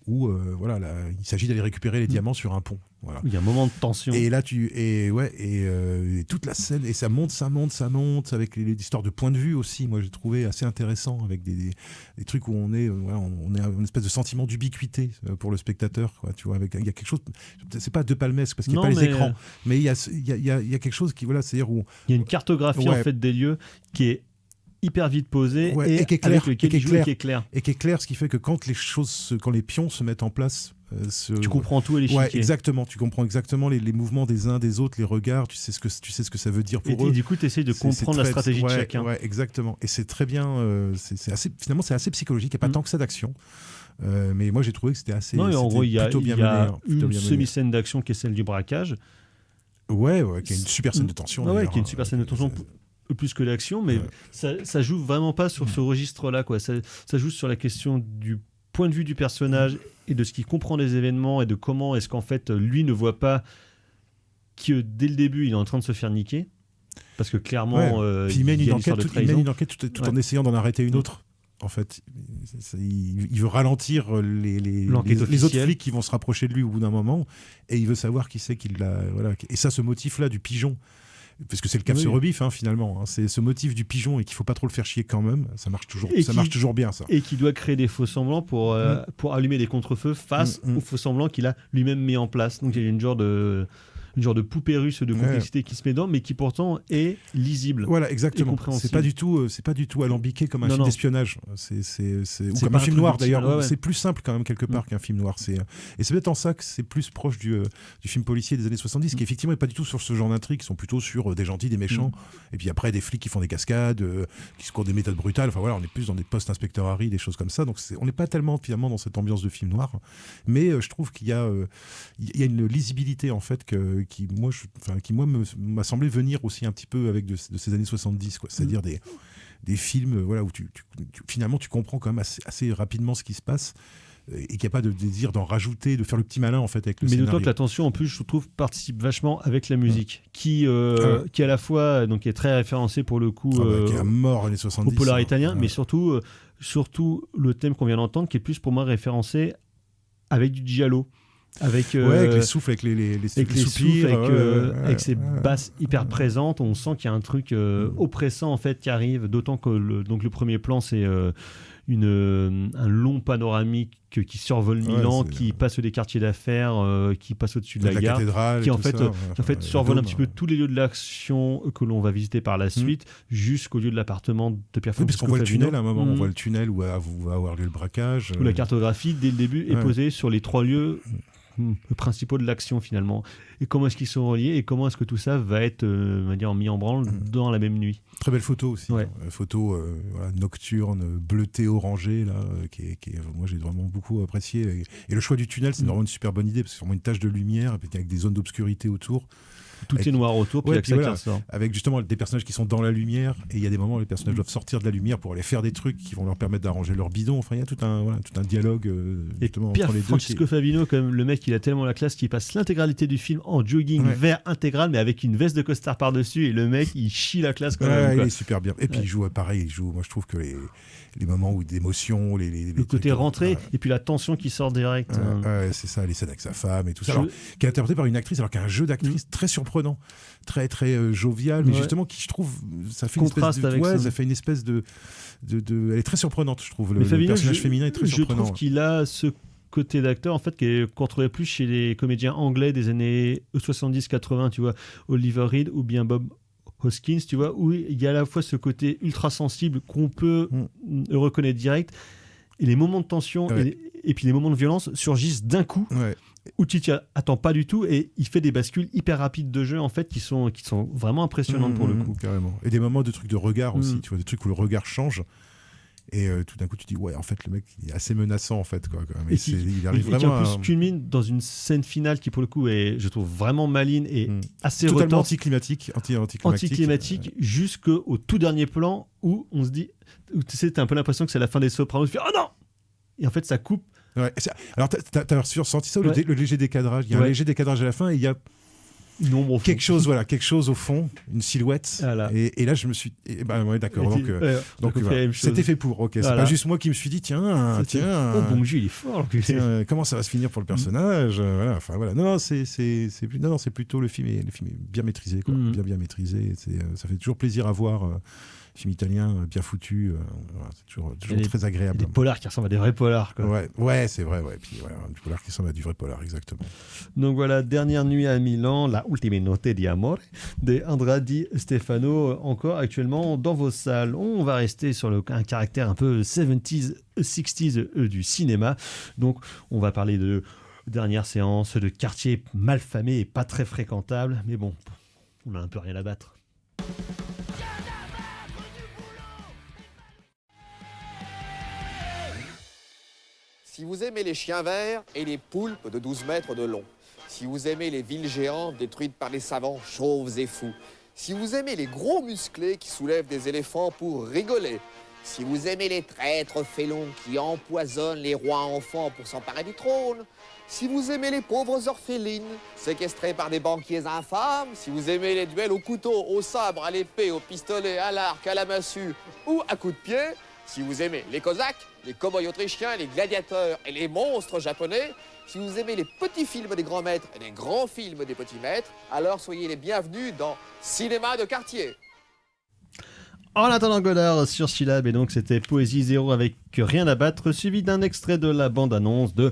où voilà, là, il s'agit d'aller récupérer les diamants sur un pont. Voilà. Il y a un moment de tension. Et là, et toute la scène, et ça monte avec les histoires de point de vue aussi. Moi, j'ai trouvé assez intéressant avec des trucs où on est à une espèce de sentiment d'ubiquité pour le spectateur, quoi. Tu vois, il y a quelque chose. C'est pas De Palmesque parce qu'il n'y a pas les écrans, mais il y a quelque chose qui, voilà, c'est-à-dire où il y a une cartographie en fait des lieux qui est hyper vite posée et qui est clair, avec lequel il joue et qui est clair. Et qui est clair, ce qui fait que quand les pions se mettent en place. Tu comprends tout et les ouais, exactement, tu comprends exactement les mouvements des uns des autres, les regards, tu sais ce que ça veut dire pour eux. Et du coup, tu essayes de comprendre la stratégie de chacun. Ouais, exactement. Et c'est très bien, finalement c'est assez psychologique, il n'y a pas tant que ça d'action. Mais moi j'ai trouvé que c'était assez. Non, en gros, il y a une mené. semi-scène d'action qui est celle du braquage. Ouais, qui est une super scène de tension. Ouais, qui est une super scène de tension. Plus que l'action, mais ça joue vraiment pas sur ce registre-là, quoi. Ça joue sur la question du point de vue du personnage et de ce qu'il comprend des événements et de comment est-ce qu'en fait lui ne voit pas que dès le début il est en train de se faire niquer, parce que clairement puis il mène une enquête tout en essayant d'en arrêter une autre. En fait, il veut ralentir les autres flics qui vont se rapprocher de lui au bout d'un moment, et il veut savoir qui c'est qui l'a. Voilà. Et ça, ce motif-là du pigeon, parce que c'est le cap se rebiffe finalement, c'est ce motif du pigeon et qu'il faut pas trop le faire chier quand même, ça marche toujours bien ça. Et qui doit créer des faux semblants pour allumer des contre-feux face aux faux semblants qu'il a lui-même mis en place. Donc il y a une genre de poupée russe de complexité qui se met dedans, mais qui pourtant est lisible. Voilà, exactement. C'est pas du tout alambiqué comme un film d'espionnage. Ou comme un film noir d'ailleurs. C'est plus simple quand même quelque part qu'un film noir. Et c'est peut-être en ça que c'est plus proche du film policier des années 70, qui effectivement n'est pas du tout sur ce genre d'intrigue, qui sont plutôt sur des gentils, des méchants, et puis après des flics qui font des cascades, qui se courent des méthodes brutales. Enfin voilà, on est plus dans des post-inspecteurs Harry, des choses comme ça. Donc on n'est pas tellement finalement dans cette ambiance de film noir, mais je trouve qu'il y a une lisibilité en fait qui m'a semblé venir aussi un petit peu avec de ces années 70, quoi. C'est-à-dire des films voilà, où finalement tu comprends quand même assez rapidement ce qui se passe, et qu'il n'y a pas de désir d'en rajouter, de faire le petit malin en fait avec le scénario. Mais d'autant que la tension en plus je trouve participe vachement avec la musique qui à la fois donc est très référencée pour le coup qui est à mort années 70 au polar italien, mais surtout le thème qu'on vient d'entendre qui est plus pour moi référencé avec du giallo. Avec les souffles, avec les soupirs, avec ces basses hyper présentes, on sent qu'il y a un truc oppressant en fait qui arrive, d'autant que le premier plan c'est un long panoramique qui survole Milan, qui passe des quartiers d'affaires, qui passe au-dessus de la gare, cathédrale, qui en fait survole un petit peu tous les lieux de l'action que l'on va visiter par la suite, jusqu'au lieu de l'appartement de Pierre Francesco. Parce qu'on voit le tunnel à un moment, on voit le tunnel où va avoir lieu le braquage. Où la cartographie dès le début est posée sur les 3 lieux principaux de l'action finalement, et comment est-ce qu'ils sont reliés et comment est-ce que tout ça va être mis en branle dans la même nuit. Très belle photo aussi, photo nocturne, bleutée, orangée là, moi j'ai vraiment beaucoup apprécié, et le choix du tunnel c'est vraiment une super bonne idée parce que c'est vraiment une tache de lumière avec des zones d'obscurité autour. Tout est noir autour, puis avec justement des personnages qui sont dans la lumière, et il y a des moments où les personnages doivent sortir de la lumière pour aller faire des trucs qui vont leur permettre d'arranger leur bidon. Enfin, il y a tout un dialogue justement Pierre entre les deux. Francesco Favino, comme le mec, il a tellement la classe qu'il passe l'intégralité du film en jogging vert intégral, mais avec une veste de costard par-dessus, et le mec, il chie la classe quand même. Il est super bien. Et puis il joue pareil, moi je trouve que les moments où d'émotion, le côté rentré, et puis la tension qui sort direct. C'est ça, les scènes avec sa femme et tout ça. Alors, qui est interprété par une actrice, alors qu'il y a un jeu d'actrice très surprenant, très très jovial, mais justement qui, je trouve, ça fait une espèce de elle est très surprenante, je trouve. Le personnage féminin est très surprenant. Je trouve qu'il a ce côté d'acteur en fait qu'on trouvait plus chez les comédiens anglais des années 70-80, tu vois, Oliver Reed ou bien Bob Hoskins, tu vois, où il y a à la fois ce côté ultra sensible qu'on peut reconnaître direct, et les moments de tension et puis les moments de violence surgissent d'un coup, où tu t'y attends pas du tout, et il fait des bascules hyper rapides de jeu en fait qui sont vraiment impressionnantes pour le coup. Carrément. Et des moments de trucs de regard aussi, tu vois, des trucs où le regard change. Et tout d'un coup, tu dis, ouais, en fait, le mec, il est assez menaçant, en fait, quoi. Quand même. Il arrive vraiment en plus culmine dans une scène finale qui, pour le coup, est, je trouve, vraiment maligne et assez totalement anticlimatique, jusqu'au tout dernier plan où on se dit, tu sais, t'as un peu l'impression que c'est la fin des Sopranos, tu fais, oh non! Et en fait, ça coupe. Ouais. Alors, t'as ressenti ça, le léger décadrage. Il y a un léger décadrage à la fin, et il y a Une ombre au fond. quelque chose au fond, une silhouette. Voilà. Et là, je me suis. Ouais, d'accord. Donc, donc voilà. la même chose. C'était fait pour. Ok, c'est Voilà. pas juste moi qui me suis dit, tiens. Oh, bon Dieu, il est fort. Comment ça va se finir pour le personnage voilà. Enfin voilà. Non, c'est plutôt le film est bien maîtrisé, quoi. Bien maîtrisé. Ça fait toujours plaisir à voir. Film italien bien foutu, voilà, c'est toujours très agréable. Des polars qui ressemblent à des vrais polars, quoi. Ouais, c'est vrai. Ouais. Puis voilà, du polar qui ressemble à du vrai polar, exactement. Donc voilà, Dernière nuit à Milan, La ultima notte di amore de Andrea Di Stefano, encore actuellement dans vos salles. On va rester sur un caractère un peu 70s, 60s du cinéma. Donc on va parler de dernière séance, de quartiers malfamés et pas très fréquentables. Mais bon, on a un peu rien à battre. Si vous aimez les chiens verts et les poulpes de 12 mètres de long, si vous aimez les villes géantes détruites par les savants chauves et fous, si vous aimez les gros musclés qui soulèvent des éléphants pour rigoler, si vous aimez les traîtres félons qui empoisonnent les rois enfants pour s'emparer du trône, si vous aimez les pauvres orphelines séquestrées par des banquiers infâmes, si vous aimez les duels au couteau, au sabre, à l'épée, au pistolet, à l'arc, à la massue ou à coups de pied, si vous aimez les cosaques, les cow-boys autrichiens, les gladiateurs et les monstres japonais, si vous aimez les petits films des grands maîtres et les grands films des petits maîtres, alors soyez les bienvenus dans Cinéma de quartier. En attendant Godard sur Syllab, et donc c'était Poésie Zéro avec Rien à battre, suivi d'un extrait de la bande-annonce de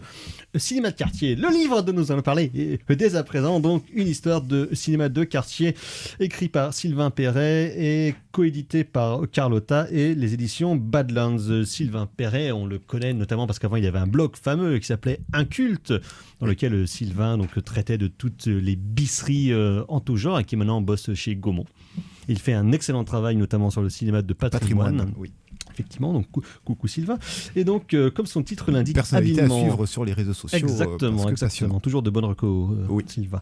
Cinéma de quartier, le livre dont nous allons parler dès à présent, donc une histoire de cinéma de quartier écrit par Sylvain Perret et coédité par Carlotta et les éditions Badlands. Sylvain Perret, on le connaît notamment parce qu'avant il y avait un blog fameux qui s'appelait Inculte, dans lequel Sylvain donc traitait de toutes les bisseries en tout genre et qui maintenant bosse chez Gaumont. Il fait un excellent travail, notamment sur le cinéma de patrimoine. Oui. Effectivement, donc coucou Sylvain. Et donc, comme son titre l'indique, Personnalité habilement... à suivre sur les réseaux sociaux. Exactement. Toujours de bonnes recos, oui. Sylvain.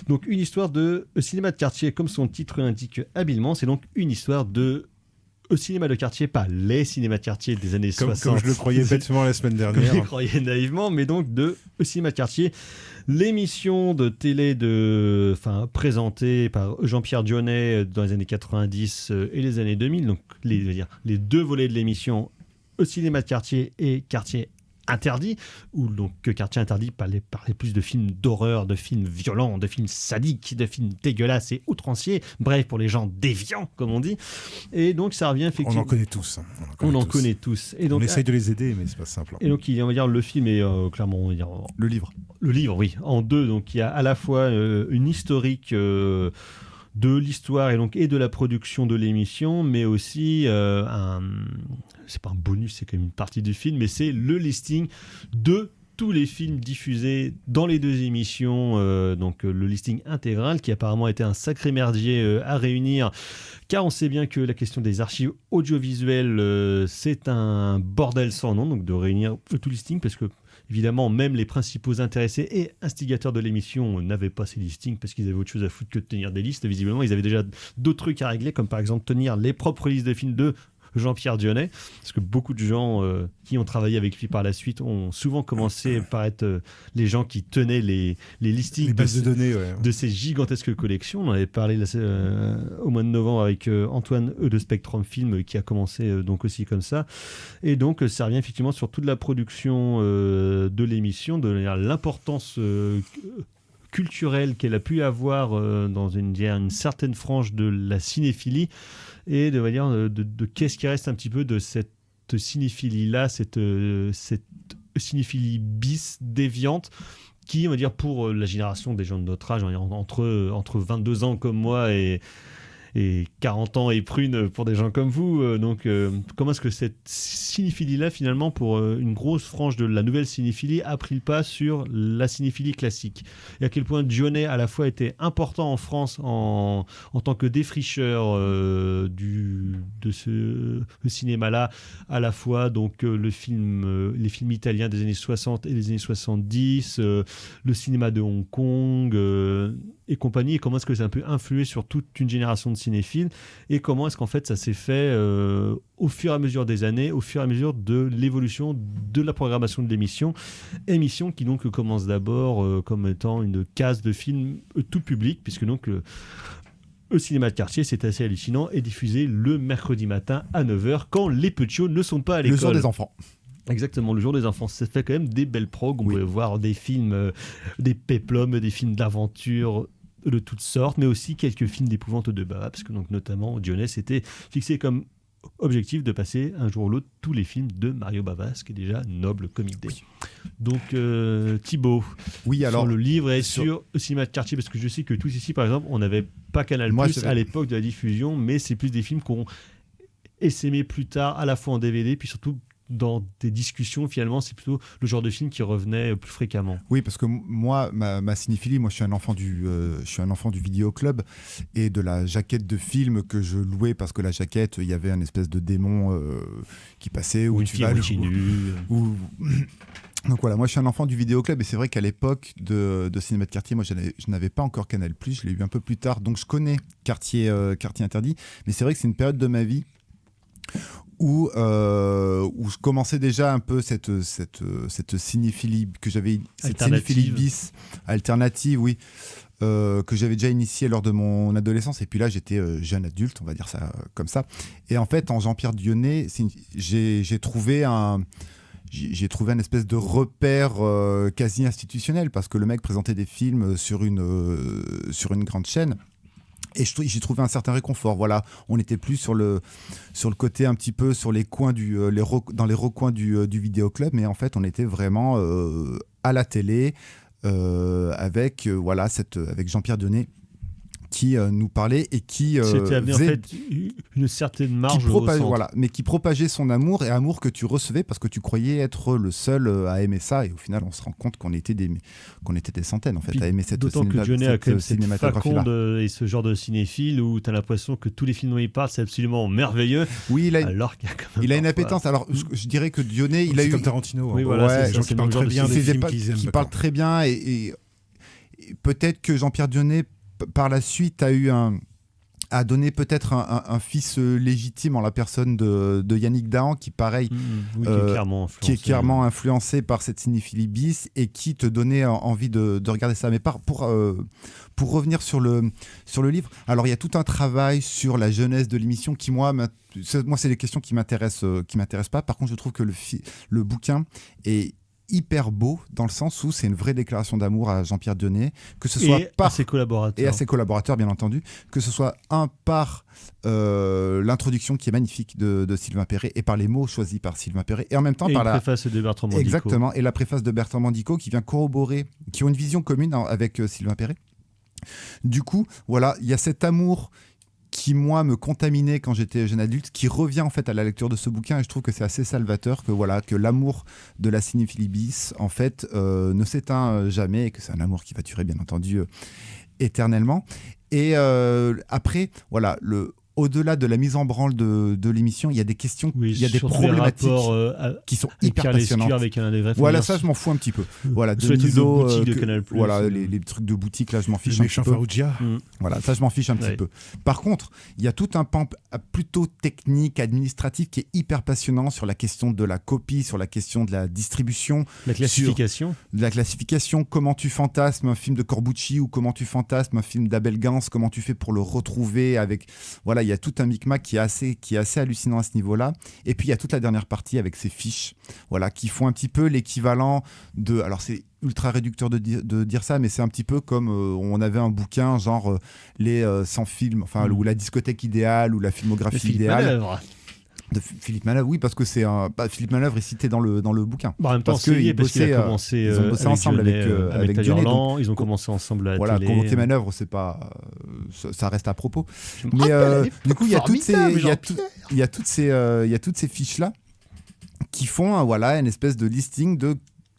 Donc, une histoire de cinéma de quartier, comme son titre l'indique habilement, c'est donc une histoire de cinéma de quartier, pas les cinémas de quartier des années 60. Comme je le croyais bêtement la semaine dernière. Je le croyais naïvement, mais donc de cinéma de quartier. L'émission de télé présentée par Jean-Pierre Dionnet dans les années 90 et les années 2000, donc les deux volets de l'émission, cinéma de quartier et quartier interdit, ou donc quartier interdit parlait plus de films d'horreur, de films violents, de films sadiques, de films dégueulasses et outranciers, bref, pour les gens déviants, comme on dit. Et donc ça revient effectivement... On en connaît tous. On en connaît tous. Et donc, on essaye de les aider, mais c'est pas simple. Et donc, on va dire, le film est clairement... On va dire, le livre. Le livre, oui, en deux. Donc, il y a à la fois une historique... de l'histoire et de la production de l'émission, mais aussi c'est pas un bonus, c'est quand même une partie du film, mais c'est le listing de tous les films diffusés dans les deux émissions, donc le listing intégral qui apparemment a été un sacré merdier à réunir, car on sait bien que la question des archives audiovisuelles c'est un bordel sans nom, donc de réunir tout le listing, parce que évidemment, même les principaux intéressés et instigateurs de l'émission n'avaient pas ces listings parce qu'ils avaient autre chose à foutre que de tenir des listes. Visiblement, ils avaient déjà d'autres trucs à régler, comme par exemple tenir les propres listes de films de Jean-Pierre Dionnet, parce que beaucoup de gens qui ont travaillé avec lui par la suite ont souvent commencé par être les gens qui tenaient les listings, les bases de données, de ces gigantesques collections. On en avait parlé au mois de novembre avec Antoine de Spectrum Film, qui a commencé donc aussi comme ça. Et donc ça revient effectivement sur toute la production de l'émission, de l'importance culturelle qu'elle a pu avoir dans une certaine frange de la cinéphilie, et de qu'est-ce qui reste un petit peu de cette cinéphilie-là, cette cinéphilie bis déviante, qui, on va dire, pour la génération des gens de notre âge, on va dire, entre 22 ans comme moi et 40 ans et prune pour des gens comme vous. Comment est-ce que cette cinéphilie-là, finalement, pour une grosse frange de la nouvelle cinéphilie, a pris le pas sur la cinéphilie classique? Et à quel point Dionnet, à la fois, était important en France en tant que défricheur de ce cinéma-là, à la fois donc les films italiens des années 60 et des années 70, le cinéma de Hong Kong et compagnie, et comment est-ce que ça a un peu influé sur toute une génération de cinéphile, et comment est-ce qu'en fait ça s'est fait au fur et à mesure des années, au fur et à mesure de l'évolution de la programmation de l'émission qui donc commence d'abord comme étant une case de films tout public, puisque donc le cinéma de quartier, c'est assez hallucinant, est diffusé le mercredi matin à 9h quand les petits ne sont pas à l'école. Le jour des enfants. Exactement, le jour des enfants. Ça fait quand même des belles prog. On peut voir des films, des péplums, des films d'aventure de toutes sortes, mais aussi quelques films d'épouvante de bas, parce que donc, notamment Dionès s'était fixé comme objectif de passer un jour ou l'autre tous les films de Mario Bava, ce qui est déjà noble comme idée. Donc Thibaut, sur le livre et sur le cinéma de quartier, parce que je sais que tous ici, par exemple, on n'avait pas Canal+ à l'époque de la diffusion, mais c'est plus des films qu'on essaimé plus tard, à la fois en DVD, puis surtout dans des discussions, finalement, c'est plutôt le genre de film qui revenait plus fréquemment. Oui, parce que moi, ma cinéphilie, moi, je suis un enfant du vidéoclub et de la jaquette de film que je louais parce que la jaquette, il y avait un espèce de démon qui passait ou une fille Donc voilà, moi je suis un enfant du vidéoclub et c'est vrai qu'à l'époque de cinéma de quartier, moi je n'avais pas encore Canal+, je l'ai eu un peu plus tard, donc je connais Quartier Interdit, mais c'est vrai que c'est une période de ma vie où je commençais déjà un peu cette cinéphilie que j'avais, cette cinéphilie bis alternative, oui, que j'avais déjà initiée lors de mon adolescence. Et puis là, j'étais jeune adulte, on va dire ça comme ça. Et en fait, en Jean-Pierre Dionnet, j'ai trouvé un espèce de repère quasi institutionnel parce que le mec présentait des films sur une grande chaîne. Et j'ai trouvé un certain réconfort. Voilà, on n'était plus sur le côté un petit peu sur les coins dans les recoins du vidéoclub, mais en fait, on était vraiment à la télé avec Jean-Pierre Dionnet qui nous parlait et qui c'était amené en fait une certaine marge au centre. Voilà, mais qui propageait son amour que tu recevais parce que tu croyais être le seul à aimer ça et au final on se rend compte qu'on était des centaines en fait à aimer cette d'autant que Dionnet a quand même cette cinématographie-là. Et ce genre de cinéphile où tu as l'impression que tous les films dont il parle c'est absolument merveilleux. Oui, alors qu'il y a quand même il a une appétence. Alors je dirais que Dionnet il a eu comme Tarantino. Oui, voilà, des gens qui parlent très bien des films qu'ils aiment. Qui parlent très bien et peut-être que Jean-Pierre Dionnet par la suite a donné peut-être un fils légitime en la personne de Yannick Dahan qui pareil qui est clairement influencé par cette cinéphilie bis et qui te donnait envie de regarder ça. Mais pour revenir sur le livre, alors il y a tout un travail sur la jeunesse de l'émission qui moi c'est des questions qui m'intéressent pas. Par contre je trouve que le bouquin est hyper beau dans le sens où c'est une vraie déclaration d'amour à Jean-Pierre Dionnet, que ce soit à ses collaborateurs. Et à ses collaborateurs bien entendu, que ce soit par l'introduction qui est magnifique de Sylvain Perret et par les mots choisis par Sylvain Perret et en même temps par la préface de Bertrand Mandico. Exactement, et la préface de Bertrand Mandico qui vient corroborer, qui ont une vision commune avec Sylvain Perret. Du coup, voilà, il y a cet amour qui, moi, me contaminait quand j'étais jeune adulte, qui revient en fait à la lecture de ce bouquin et je trouve que c'est assez salvateur que l'amour de la cinéphilie bis, en fait, ne s'éteint jamais et que c'est un amour qui va durer, bien entendu, éternellement. Et après, voilà, au-delà de la mise en branle de l'émission, il y a des questions, il y a des problématiques qui sont hyper passionnantes. Avec un voilà, ça je m'en fous un petit peu. Voilà, Deniso, de Canal+, voilà, les trucs de boutique là, je m'en fiche un petit peu. Voilà, ça je m'en fiche un petit peu. Par contre, il y a tout un pan plutôt technique, administratif qui est hyper passionnant sur la question de la copie, sur la question de la distribution, la classification, comment tu fantasmes un film de Corbucci ou comment tu fantasmes un film d'Abel Gance, comment tu fais pour le retrouver avec voilà. Il y a tout un micmac qui est assez hallucinant à ce niveau-là. Et puis, il y a toute la dernière partie avec ces fiches voilà, qui font un petit peu l'équivalent de... Alors, c'est ultra réducteur de dire ça, mais c'est un petit peu comme on avait un bouquin, genre les 100 films, ou la discothèque idéale, ou la filmographie idéale. De Philippe Manœuvre, oui, parce que c'est Philippe Manœuvre est cité dans le bouquin. En même temps, parce qu'ils ont bossé ensemble avec Dionnet. Ils ont commencé ensemble à la télé. Convoquer Manœuvre, c'est pas, ça reste à propos. Mais du coup, il y a toutes ces fiches là qui font une espèce de listing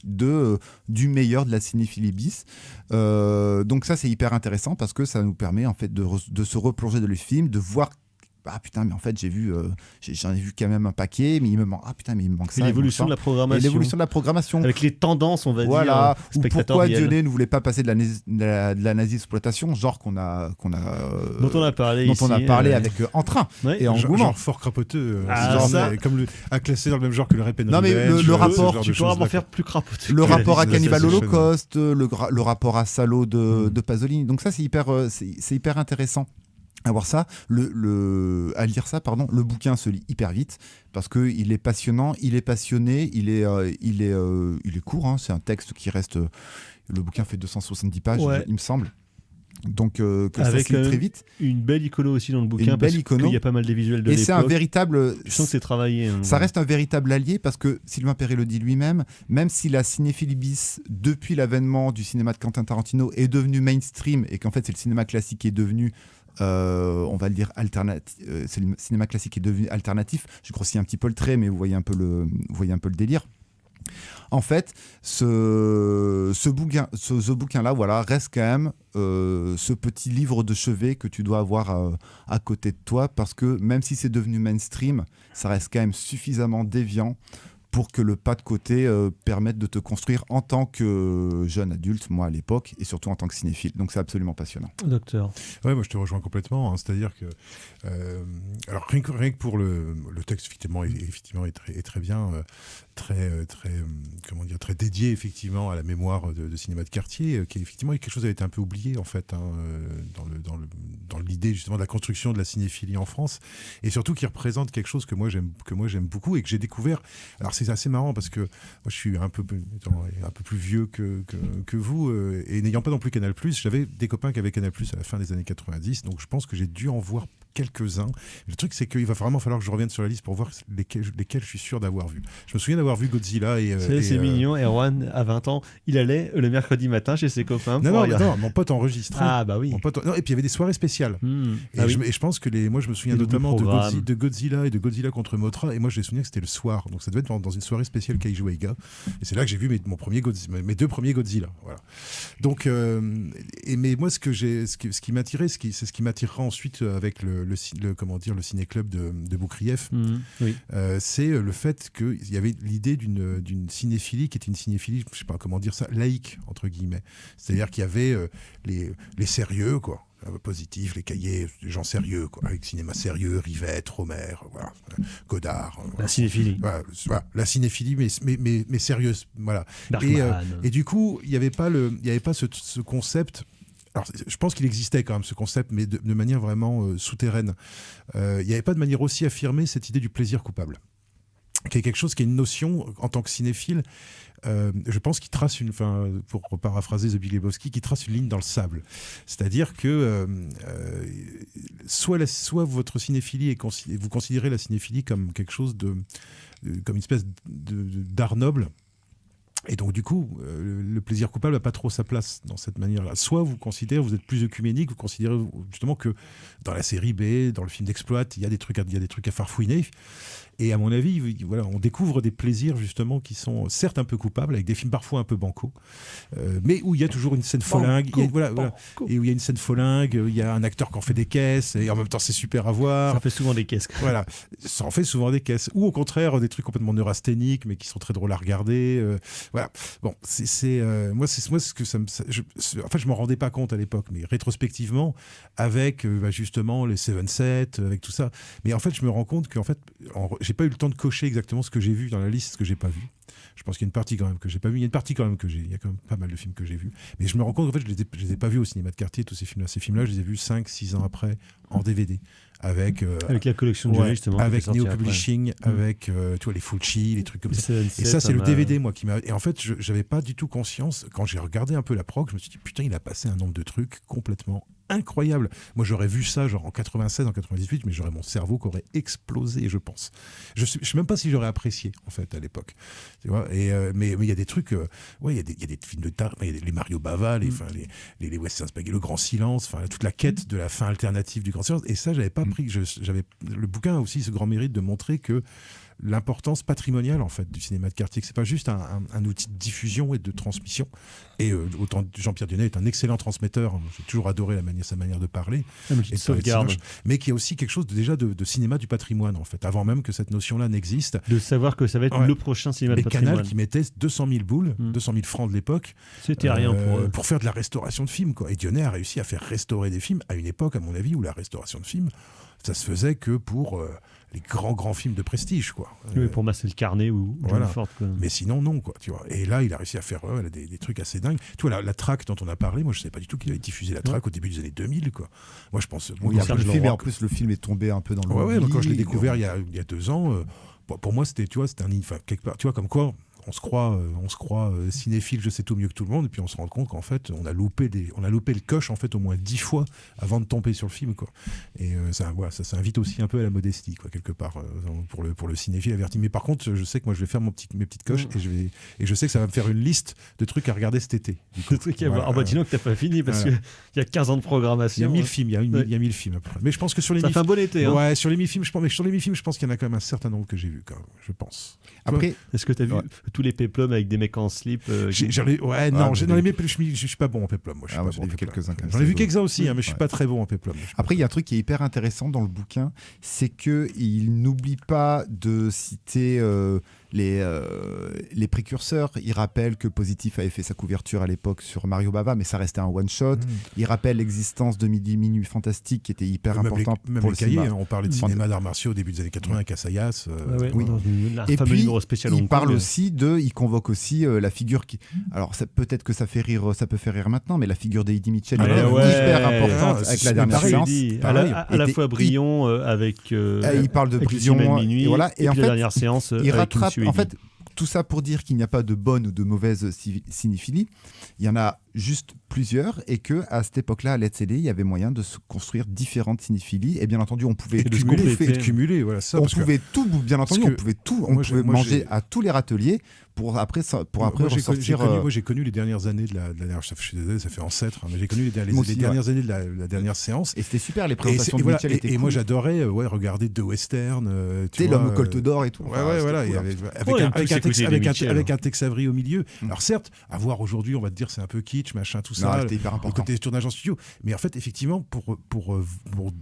du meilleur de la cinéphilie bis. Donc ça, c'est hyper intéressant parce que ça nous permet en fait de se replonger dans les films, de voir ah putain, mais en fait, j'en ai vu quand même un paquet, mais il me manque, ah putain, mais il me manque ça. Et l'évolution de la Et programmation. l'évolution de la programmation. Avec les tendances, on va Voilà. dire, Ou pourquoi spectatorielles. Dionée ne voulait pas passer de la nazi-exploitation, genre dont on a parlé ici, avec Entrain Ouais. et Engouement. Genre fort crapoteux. Ah, genre, ça. mais comme à classer dans le même genre que le Rap and Non, mais Revenge, le ce rapport, genre Tu de pourras choses, en faire plus crapoteux. Le que la rapport à Disney Cannibal Assassination. Holocaust, le rapport à Salaud de Pasolini. Donc ça, c'est hyper intéressant à voir ça. À lire ça, pardon. Le bouquin se lit hyper vite parce que il est passionnant, il est passionné, il est court. Hein. C'est un texte qui reste. Le bouquin fait 270 pages, Ouais. il me semble. Donc que ça Avec se lit très vite. Une belle icono aussi dans le bouquin, Une belle parce icono. qu'il y a pas mal des visuels de Et l'époque. c'est un véritable. Je sens que c'est travaillé. Hein. Ça reste un véritable allié parce que Sylvain Perret le dit lui-même, même si la cinéphilie bis, depuis l'avènement du cinéma de Quentin Tarantino, est devenue mainstream et qu'en fait c'est le cinéma classique qui est devenu, on va le dire, alternatif. C'est le cinéma classique qui est devenu alternatif. Je grossis un petit peu le trait, mais vous voyez un peu le délire. En fait, ce bouquin-là, voilà, reste quand même ce petit livre de chevet que tu dois avoir à côté de toi, parce que même si c'est devenu mainstream, ça reste quand même suffisamment déviant pour que le pas de côté permette de te construire en tant que jeune adulte, moi à l'époque, et surtout en tant que cinéphile. Donc c'est absolument passionnant. Docteur. Ouais, moi je te rejoins complètement. Hein. C'est-à-dire que, alors rien que pour le texte, effectivement, est très bien, comment dire, très dédié effectivement à la mémoire de cinéma de quartier, qui effectivement quelque chose avait été un peu oublié en fait, hein, dans l'idée justement de la construction de la cinéphilie en France, et surtout qui représente quelque chose que moi j'aime beaucoup et que j'ai découvert. Alors c'est assez marrant parce que moi je suis un peu plus vieux que vous, et n'ayant pas non plus Canal+, j'avais des copains qui avaient Canal+ à la fin des années 90, donc je pense que j'ai dû en voir quelques-uns. Le truc, c'est qu'il va vraiment falloir que je revienne sur la liste pour voir lesquels je suis sûr d'avoir vu. Je me souviens d'avoir vu Godzilla et... C'est mignon, Erwan, à 20 ans, il allait le mercredi matin chez ses copains. Non, mon pote enregistrait. Ah bah oui. Non, et puis il y avait des soirées spéciales. Et je pense que moi je me souviens Et notamment de de Godzilla et de Godzilla contre Mothra, et moi je les souviens que c'était le soir, donc ça devait être dans une soirée spéciale Kaiju Eiga, et c'est là que j'ai vu mes deux premiers Godzilla. Voilà. Donc, mais moi ce qui m'attirait, c'est ce qui m'attirera ensuite avec le ciné-club de Boukrieff, Oui. c'est le fait qu'il y avait l'idée d'une cinéphilie qui était une cinéphilie, je sais pas comment dire ça, laïque entre guillemets. C'est-à-dire qu'il y avait les sérieux, quoi. Positifs, les cahiers, les gens sérieux, quoi, avec cinéma sérieux, Rivette, Romer, voilà, Godard. La cinéphilie. Voilà, la cinéphilie, mais sérieuse, voilà. Bergman. Et du coup, il n'y avait pas ce concept. Alors, je pense qu'il existait quand même ce concept, mais de manière vraiment souterraine. Il n'y avait pas de manière aussi affirmée cette idée du plaisir coupable, qui est quelque chose qui est une notion en tant que cinéphile. Je pense qu'il trace pour paraphraser The Big Lebowski, qui trace une ligne dans le sable. C'est-à-dire que soit votre cinéphilie vous considérez la cinéphilie comme quelque chose comme une espèce d'art noble. Et donc, du coup, le plaisir coupable n'a pas trop sa place dans cette manière-là. Soit vous êtes plus œcuménique, vous considérez justement que dans la série B, dans le film d'exploit, il y a des trucs à farfouiner. Et à mon avis, voilà, on découvre des plaisirs justement qui sont certes un peu coupables, avec des films parfois un peu bancaux, mais où il y a toujours une scène folingue. Et où il y a une scène folingue, il y a un acteur qui en fait des caisses, et en même temps c'est super à voir. Ça fait souvent des caisses. Voilà, ça en fait souvent des caisses. Ou au contraire, des trucs complètement neurasthéniques, mais qui sont très drôles à regarder. Voilà. Bon, moi ce que je m'en rendais pas compte à l'époque, mais rétrospectivement, avec justement les 7 avec tout ça. Mais en fait, je me rends compte qu'en fait, j'ai pas eu le temps de cocher exactement ce que j'ai vu dans la liste, ce que j'ai pas vu. Je pense qu'il y a une partie quand même que j'ai pas vu. Il y a une partie quand même il y a quand même pas mal de films que j'ai vus. Mais je me rends compte qu'en fait, je les ai pas vus au cinéma de quartier, tous ces films-là. Ces films-là, je les ai vus 5-6 ans après, en DVD. Avec la collection de justement. Avec Neo Publishing, avec tu vois, les Fulci, les trucs comme ça. Et ça, c'est le DVD, moi, qui m'a. Et en fait, j'avais pas du tout conscience. Quand j'ai regardé un peu la prog, je me suis dit, putain, il a passé un nombre de trucs complètement incroyable. Moi, j'aurais vu ça genre en 96, en 98, mais j'aurais mon cerveau qui aurait explosé, je pense. Je sais même pas si j'aurais apprécié, en fait, à l'époque. Tu vois, mais il y a des trucs, il y a des films de tard, il y a les Mario Bava, les Western Spaghetti, Le Grand Silence, toute la quête de la fin alternative du Grand Silence. Et ça, j'avais pas pris. J'avais le bouquin a aussi ce grand mérite de montrer que l'importance patrimoniale en fait du cinéma de quartier, que c'est pas juste un outil de diffusion et de transmission. Et autant Jean-Pierre Dionnet est un excellent transmetteur, j'ai toujours adoré sa manière de parler, mais qui et de parler de sauvegarde. cinéma, mais qui est aussi quelque chose de cinéma du patrimoine en fait, avant même que cette notion-là n'existe. De savoir que ça va être Ouais. le prochain cinéma de Les patrimoine. Canal qui mettaient 200 000 boules, 200 000 francs de l'époque, C'était rien pour eux. pour faire de la restauration de films, quoi. Et Dionnet a réussi à faire restaurer des films à une époque, à mon avis, où la restauration de films, ça se faisait que pour les grands films de prestige, quoi. Oui, pour Marcel Carnet ou John voilà. Ford. Quoi. Mais sinon, non, quoi, tu vois. Et là, il a réussi à faire des trucs assez dingues. Tu vois, la traque dont on a parlé, moi, je ne savais pas du tout qu'il avait diffusé la traque au début des années 2000, quoi. Moi, je pense... Oui, quand le je film, le et en plus, le film est tombé un peu dans le Ouais, moi, quand je l'ai découvert il y a 2 ans, pour moi, c'était, tu vois, c'était quelque part, tu vois, comme quoi... On se croit cinéphile, je sais tout mieux que tout le monde, et puis on se rend compte qu'en fait, on a loupé le coche en fait au moins 10 fois avant de tomber sur le film, quoi. Et ça invite aussi un peu à la modestie, quoi, quelque part, pour le cinéphile averti. Mais par contre, je sais que moi, je vais faire mes petites coches et je sais que ça va me faire une liste de trucs à regarder cet été. De trucs à voir. Dis donc que t'as pas fini parce qu'il y a 15 ans de programmation. Il y a 1000 films, il y a 1000 films à peu près. Mais je pense que sur les ça 1000 fait un bon été. Hein. Ouais, sur les 1000 films, je pense qu'il y en a quand même un certain nombre que j'ai vu, quand même, je pense. Après, est-ce que tu as vu tous les péplums avec des mecs en slip non, je suis pas bon en péplum. Moi, j'en ai vu quelques-uns. J'en ai vu quelques-uns aussi, mais je suis pas très bon en péplum. Après, il y a un truc qui est hyper intéressant dans le bouquin, c'est qu'il n'oublie pas de citer les précurseurs. Il rappelle que Positif avait fait sa couverture à l'époque sur Mario Bava, mais ça restait un one-shot. Il rappelle l'existence de Minuit Fantastique, qui était hyper important pour le cinéma. On parlait de cinéma d'arts martiaux au début des années 80 avec Assayas. Oui. Et puis, il parle aussi il convoque aussi la figure qui... Alors, peut-être que ça peut faire rire maintenant, mais la figure d'Eddie Mitchell est hyper importante avec la dernière séance. À la fois Brion avec... il parle de Brion, et voilà. Et en fait, la dernière séance il rattrape... En fait, tout ça pour dire qu'il n'y a pas de bonne ou de mauvaise cinéphilie. Il y en a juste plusieurs, et que à cette époque-là, à l'ETCD, il y avait moyen de se construire différentes cinéphilies. Et bien entendu, on pouvait cumuler, voilà ça. On pouvait tout, bien entendu, on pouvait manger à tous les râteliers pour après ressortir. Moi, j'ai connu les dernières années de la dernière. Je suis désolé, ça fait ancêtre, mais j'ai connu les dernières années de la dernière séance. Et c'était super, les présentations de Mitchell étaient cool. Et moi, j'adorais regarder deux westerns. Tu sais, l'homme au colt d'or et tout. Voilà. Avec un Tex Avery au milieu. Alors certes, à voir aujourd'hui, on va te dire c'est un peu kitsch, machin, tout ça. C'était hyper important. Le côté tournage en studio. Mais en fait, effectivement, pour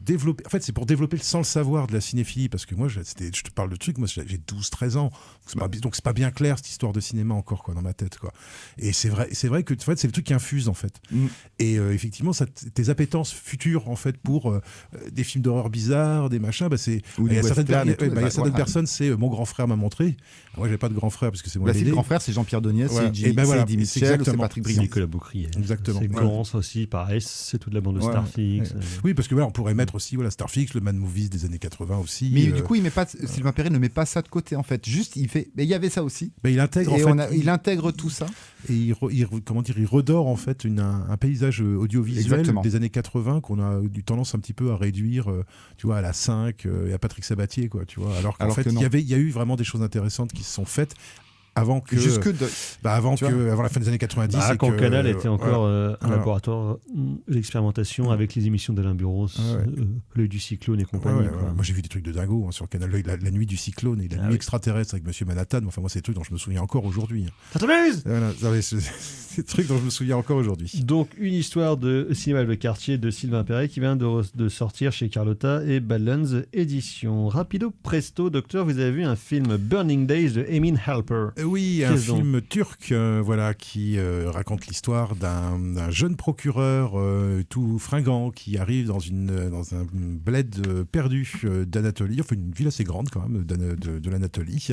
développer, en fait, c'est pour développer sans le savoir de la cinéphilie, parce que moi, je te parle de trucs, moi, j'ai 12-13 ans. Donc c'est pas bien clair cette histoire de cinéma encore, quoi, dans ma tête, quoi. Et c'est vrai que en fait, c'est le truc qui infuse, en fait. Et effectivement, tes appétences futures, en fait, pour des films d'horreur bizarres, des machins, il y a certaines personnes, c'est mon grand frère m'a montré. Moi, j'avais pas de grand frère parce que c'est moi. Le grand frère, c'est Jean-Pierre Doniès, c'est Eddie Mitchell, c'est Patrick Briand, Nicolas Boucrier. Exactement. C'est Glance aussi, pareil, c'est toute la bande de Starfix. Oui, parce que on pourrait mettre aussi Starfix, le Mad Movies des années 80 aussi. Mais du coup, Sylvain Perret ne met pas ça de côté, en fait. Juste, mais il y avait ça aussi. Il intègre, il intègre tout ça. Et il redore en fait un paysage audiovisuel des années 80 qu'on a eu tendance un petit peu à réduire, tu vois, à la 5 et à Patrick Sabatier, quoi, tu vois. Alors qu'en fait, il y a eu vraiment des choses intéressantes qui se sont faites avant la fin des années 90. Quand Canal était encore un laboratoire d'expérimentation avec les émissions d'Alain Buros, L'œil du cyclone et compagnie. Moi j'ai vu des trucs de dingo sur Canal, la nuit du cyclone et la nuit extraterrestre avec Monsieur Manhattan. Enfin, moi c'est des trucs dont je me souviens encore aujourd'hui. Ça t'amuse ? C'est des trucs dont je me souviens encore aujourd'hui. Donc une histoire de cinéma de quartier de Sylvain Perret qui vient de sortir chez Carlotta et Badlands Éditions. Rapido presto, docteur, vous avez vu un film Burning Days de Emin Halper. Oui, un film turc qui raconte l'histoire d'un jeune procureur tout fringant qui arrive dans un bled perdu d'Anatolie, enfin une ville assez grande quand même de l'Anatolie.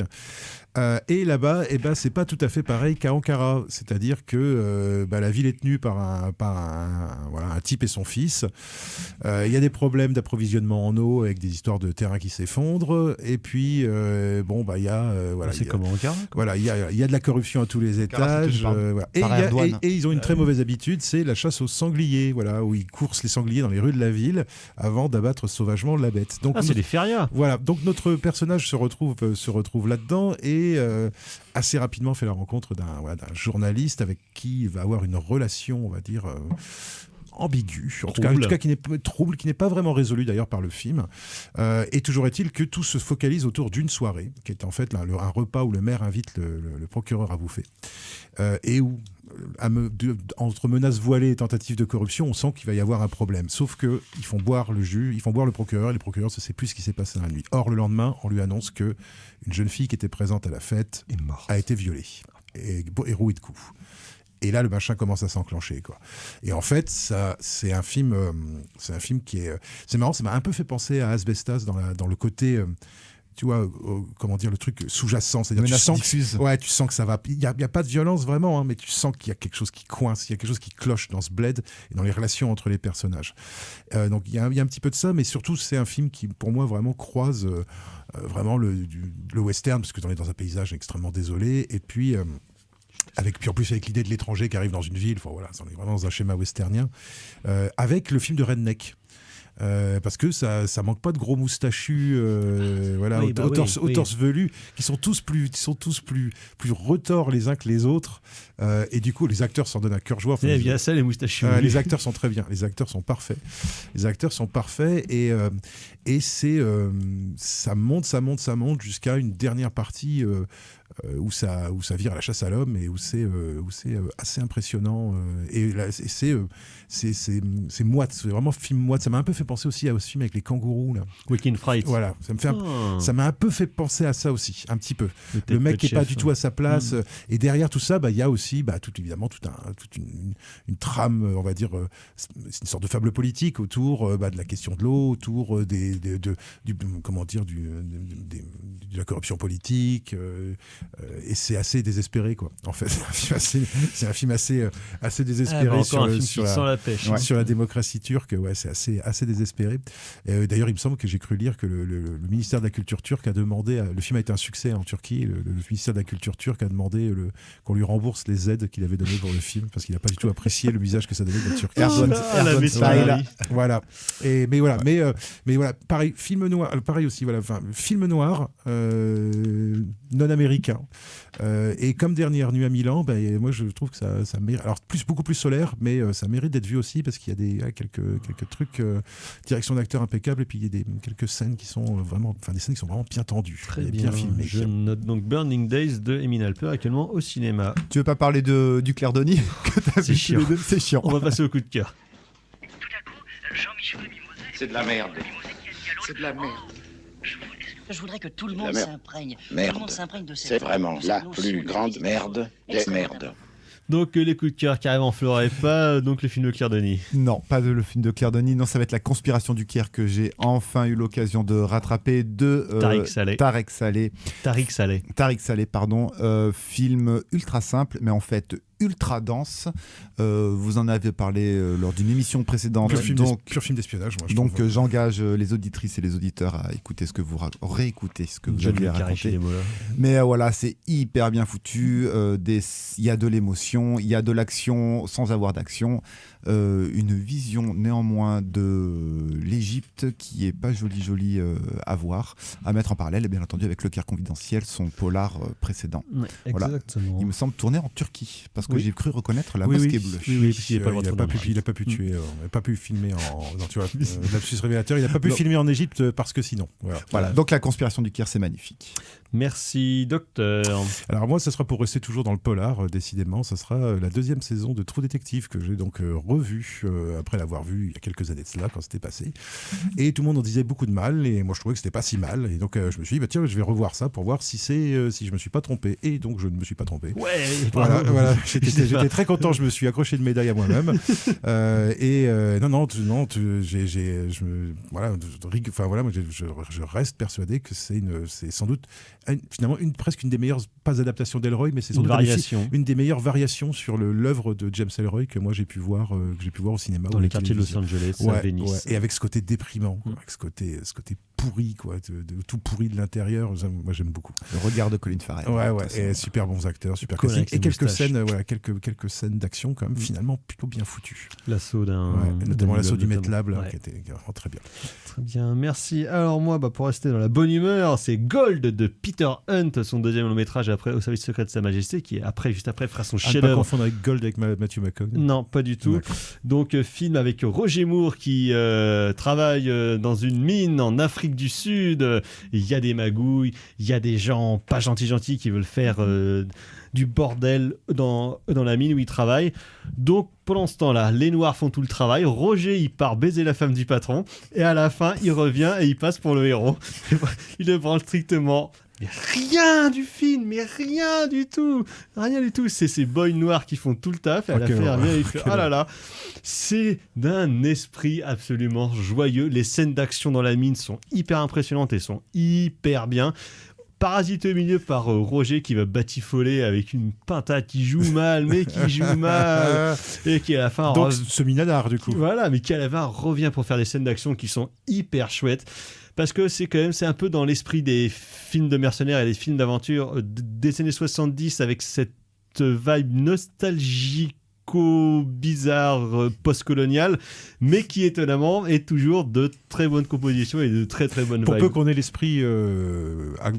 Et là-bas, c'est pas tout à fait pareil qu'à Ankara, c'est-à-dire que la ville est tenue par un type et son fils. Il y a des problèmes d'approvisionnement en eau avec des histoires de terrain qui s'effondrent. Et puis il y a c'est comme Ankara. Voilà, il y a de la corruption à tous les étages. Et ils ont une très mauvaise habitude, c'est la chasse aux sangliers, où ils coursent les sangliers dans les rues de la ville avant d'abattre sauvagement la bête. Donc c'est des férias. Voilà, donc notre personnage se retrouve là-dedans et assez rapidement fait la rencontre d'un journaliste avec qui il va avoir une relation, on va dire, ambigu, en tout Trouble. cas qui n'est pas trouble, qui n'est pas vraiment résolu d'ailleurs par le film. Et toujours est-il que tout se focalise autour d'une soirée, qui est en fait un repas où le maire invite le procureur à bouffer, et où entre menaces voilées et tentatives de corruption, on sent qu'il va y avoir un problème. Sauf que ils font boire le juge, ils font boire le procureur, et le procureur ne sait plus ce qui s'est passé dans la nuit. Or, le lendemain, on lui annonce que une jeune fille qui était présente à la fête a été violée et rouée de coups. Et là, le machin commence à s'enclencher, quoi. Et en fait, ça, c'est un film qui est, c'est marrant, ça m'a un peu fait penser à Asbestas dans le côté. Tu vois, comment dire, le truc sous-jacent, c'est-à-dire tu sens que ça va. Il y a pas de violence vraiment, hein, mais tu sens qu'il y a quelque chose qui coince, il y a quelque chose qui cloche dans ce bled et dans les relations entre les personnages. Donc il y a un petit peu de ça, mais surtout c'est un film qui, pour moi, vraiment croise vraiment le western, parce que on est dans un paysage extrêmement désolé, et puis. Puis en plus avec l'idée de l'étranger qui arrive dans une ville, voilà, on est vraiment dans un schéma westernien, avec le film de Redneck. Parce que ça manque pas de gros moustachus, voilà, au torse velu, qui sont tous plus retors les uns que les autres, et du coup les acteurs s'en donnent à cœur joie. Il y a bien ça, les moustachus. Les acteurs sont très bien, les acteurs sont parfaits, et c'est ça monte jusqu'à une dernière partie. Où ça vire à la chasse à l'homme et où c'est assez impressionnant, et là, c'est moite, c'est vraiment film moite. Ça m'a un peu fait penser aussi à ce film avec les kangourous là. Weekend Fright. Voilà, ça m'a un peu fait penser à ça aussi, un petit peu. Le mec qui est pas du tout à sa place, et derrière tout ça, il y a aussi toute une trame, on va dire, c'est une sorte de fable politique autour de la question de l'eau, autour de la corruption politique. Et c'est assez désespéré, quoi. En fait, c'est un film assez désespéré sur la démocratie turque. Ouais, c'est assez désespéré. D'ailleurs, il me semble que j'ai cru lire que le ministère de la Culture turque a demandé, le film a été un succès en Turquie, le ministère de la Culture turque a demandé qu'on lui rembourse les aides qu'il avait données pour le film, parce qu'il n'a pas du tout apprécié le visage que ça donnait de la Turquie. Voilà. Mais voilà, pareil, film noir, pareil aussi, voilà, film noir, non américain. Et comme Dernière nuit à Milan, moi je trouve que ça mérite. Alors beaucoup plus solaire, mais ça mérite d'être vu aussi parce qu'il y a quelques trucs, direction d'acteur impeccable, et puis il y a quelques scènes qui sont vraiment, des scènes qui sont vraiment bien tendues, très bien filmées. Je note donc Burning Days de Emin Alper, actuellement au cinéma. Tu veux pas parler du Claire Denis que t'as vu tous les deux ? C'est chiant. On va passer au coup de cœur. Tout à coup, Jean-Michel Mimosé. C'est de la merde. C'est de la merde. Je voudrais que tout le monde s'imprègne. Merde. Tout le monde s'imprègne de cette. C'est vraiment la plus grande merde des merdes. Donc les coups de cœur qui arrivent en fleur et pas donc le film de Claire Denis. Non, pas le film de Claire Denis. Non, ça va être La Conspiration du Caire que j'ai enfin eu l'occasion de rattraper de Tarek Saleh, pardon. Film ultra simple, mais en fait ultra dense. Vous en avez parlé lors d'une émission précédente. Pur film d'espionnage, moi, je donc trouve. j'engage les auditrices et les auditeurs à écouter ce que vous réécouter ce que vous avez à raconter. Mais Mais voilà, c'est hyper bien foutu. Il y a de l'émotion, il y a de l'action sans avoir d'action. Une vision néanmoins de l'Égypte qui est pas jolie à voir, à mettre en parallèle, bien entendu, avec Le Caire confidentiel, son polar précédent. Ouais, voilà. Exactement. Il me semble tourner en Turquie, parce que j'ai cru reconnaître la mosquée bleue. Oui, parce qu'il il n'a pas pu tuer, il n'a pas pu filmer tu vois, lapsus révélateur, il n'a pas pu filmer en Égypte parce que sinon. Voilà. Donc La Conspiration du Caire, c'est magnifique. Merci, docteur. Alors moi, ça sera pour rester toujours dans le polar, décidément, ça sera la deuxième saison de True Detective que j'ai donc revu après l'avoir vu il y a quelques années de cela, quand c'était passé. Et tout le monde en disait beaucoup de mal, et moi je trouvais que c'était pas si mal. Et donc je me suis dit, tiens, je vais revoir ça pour voir si je me suis pas trompé. Et donc je ne me suis pas trompé. Ouais. Voilà. J'étais très content, je me suis accroché une médaille à moi-même. Je reste persuadé que c'est sans doute finalement presque une des meilleures, pas adaptations d'Elroy, mais c'est sans doute une des meilleures variations sur l'œuvre de James Ellroy que moi j'ai pu voir au cinéma. Dans les quartiers de Los Angeles, à Venice. Et avec ce côté déprimant, avec ce côté pourri, quoi, tout pourri de l'intérieur. Moi, j'aime beaucoup. Le regard de Colin Farrell. Ouais, et super bons acteurs, super Colin casting. avec Et ses quelques moustaches. scènes, quelques scènes d'action quand même, finalement plutôt bien foutues. L'assaut d'un. Notamment l'assaut du immeuble, Met Lab, ouais. qui était vraiment très bien. Très bien, merci. Alors moi, pour rester dans la bonne humeur, c'est Gold de Peter Hunt, son deuxième long métrage après Au service secret de Sa Majesté, qui est juste après fera son À ne pas chef-d'œuvre. confondre avec Gold avec Matthew McConaughey. Non, pas du tout. D'accord. Donc film avec Roger Moore qui travaille dans une mine en Afrique du Sud. Il y a des magouilles, il y a des gens pas gentils qui veulent faire du bordel dans la mine où il travaille. Donc pendant ce temps-là, les Noirs font tout le travail. Roger, il part baiser la femme du patron. Et à la fin, il revient et il passe pour le héros. Il ne branle strictement rien du film, mais rien du tout. Rien du tout. C'est ces boys noirs qui font tout le taf. Et à la fin, il revient et il fait « Ah là là !» C'est d'un esprit absolument joyeux. Les scènes d'action dans la mine sont hyper impressionnantes et sont hyper bien. Parasité au milieu par Roger qui va batifoler avec une pintade qui joue mal, mais qui joue mal. Et qui à la fin... Donc semi-nanar du coup. Voilà, mais qui à la fin revient pour faire des scènes d'action qui sont hyper chouettes. Parce que c'est un peu dans l'esprit des films de mercenaires et des films d'aventure des années 70 avec cette vibe nostalgique bizarre post-colonial, mais qui étonnamment est toujours de très bonne composition et de très très bonne Pour vibe. peu qu'on ait l'esprit un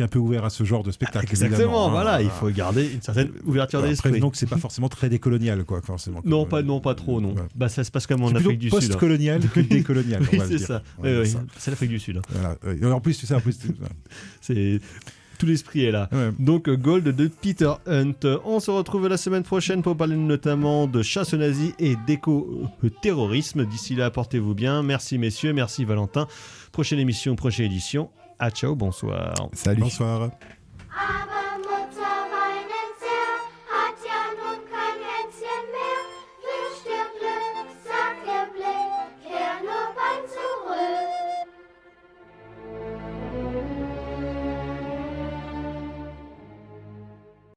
peu ouvert à ce genre de spectacle. Exactement, voilà, hein. il faut garder une certaine ouverture d'esprit. Après, donc c'est pas forcément très décolonial, quoi, forcément. Non, pas trop, non. Ouais. Bah ça se passe comme en C'est Afrique du plutôt Sud. post-colonial que décolonial. Oui, on va le c'est dire. ça. Ouais, Oui, ça. c'est l'Afrique du Sud. Voilà. Et en plus, tu sais, C'est tout l'esprit est là. Ouais. Donc Gold de Peter Hunt. On se retrouve la semaine prochaine pour parler notamment de chasse aux nazis et d'éco-terrorisme. D'ici là, portez-vous bien. Merci messieurs, merci Valentin. Prochaine émission, prochaine édition. Ah ciao, bonsoir. Salut. Bonsoir. Ah,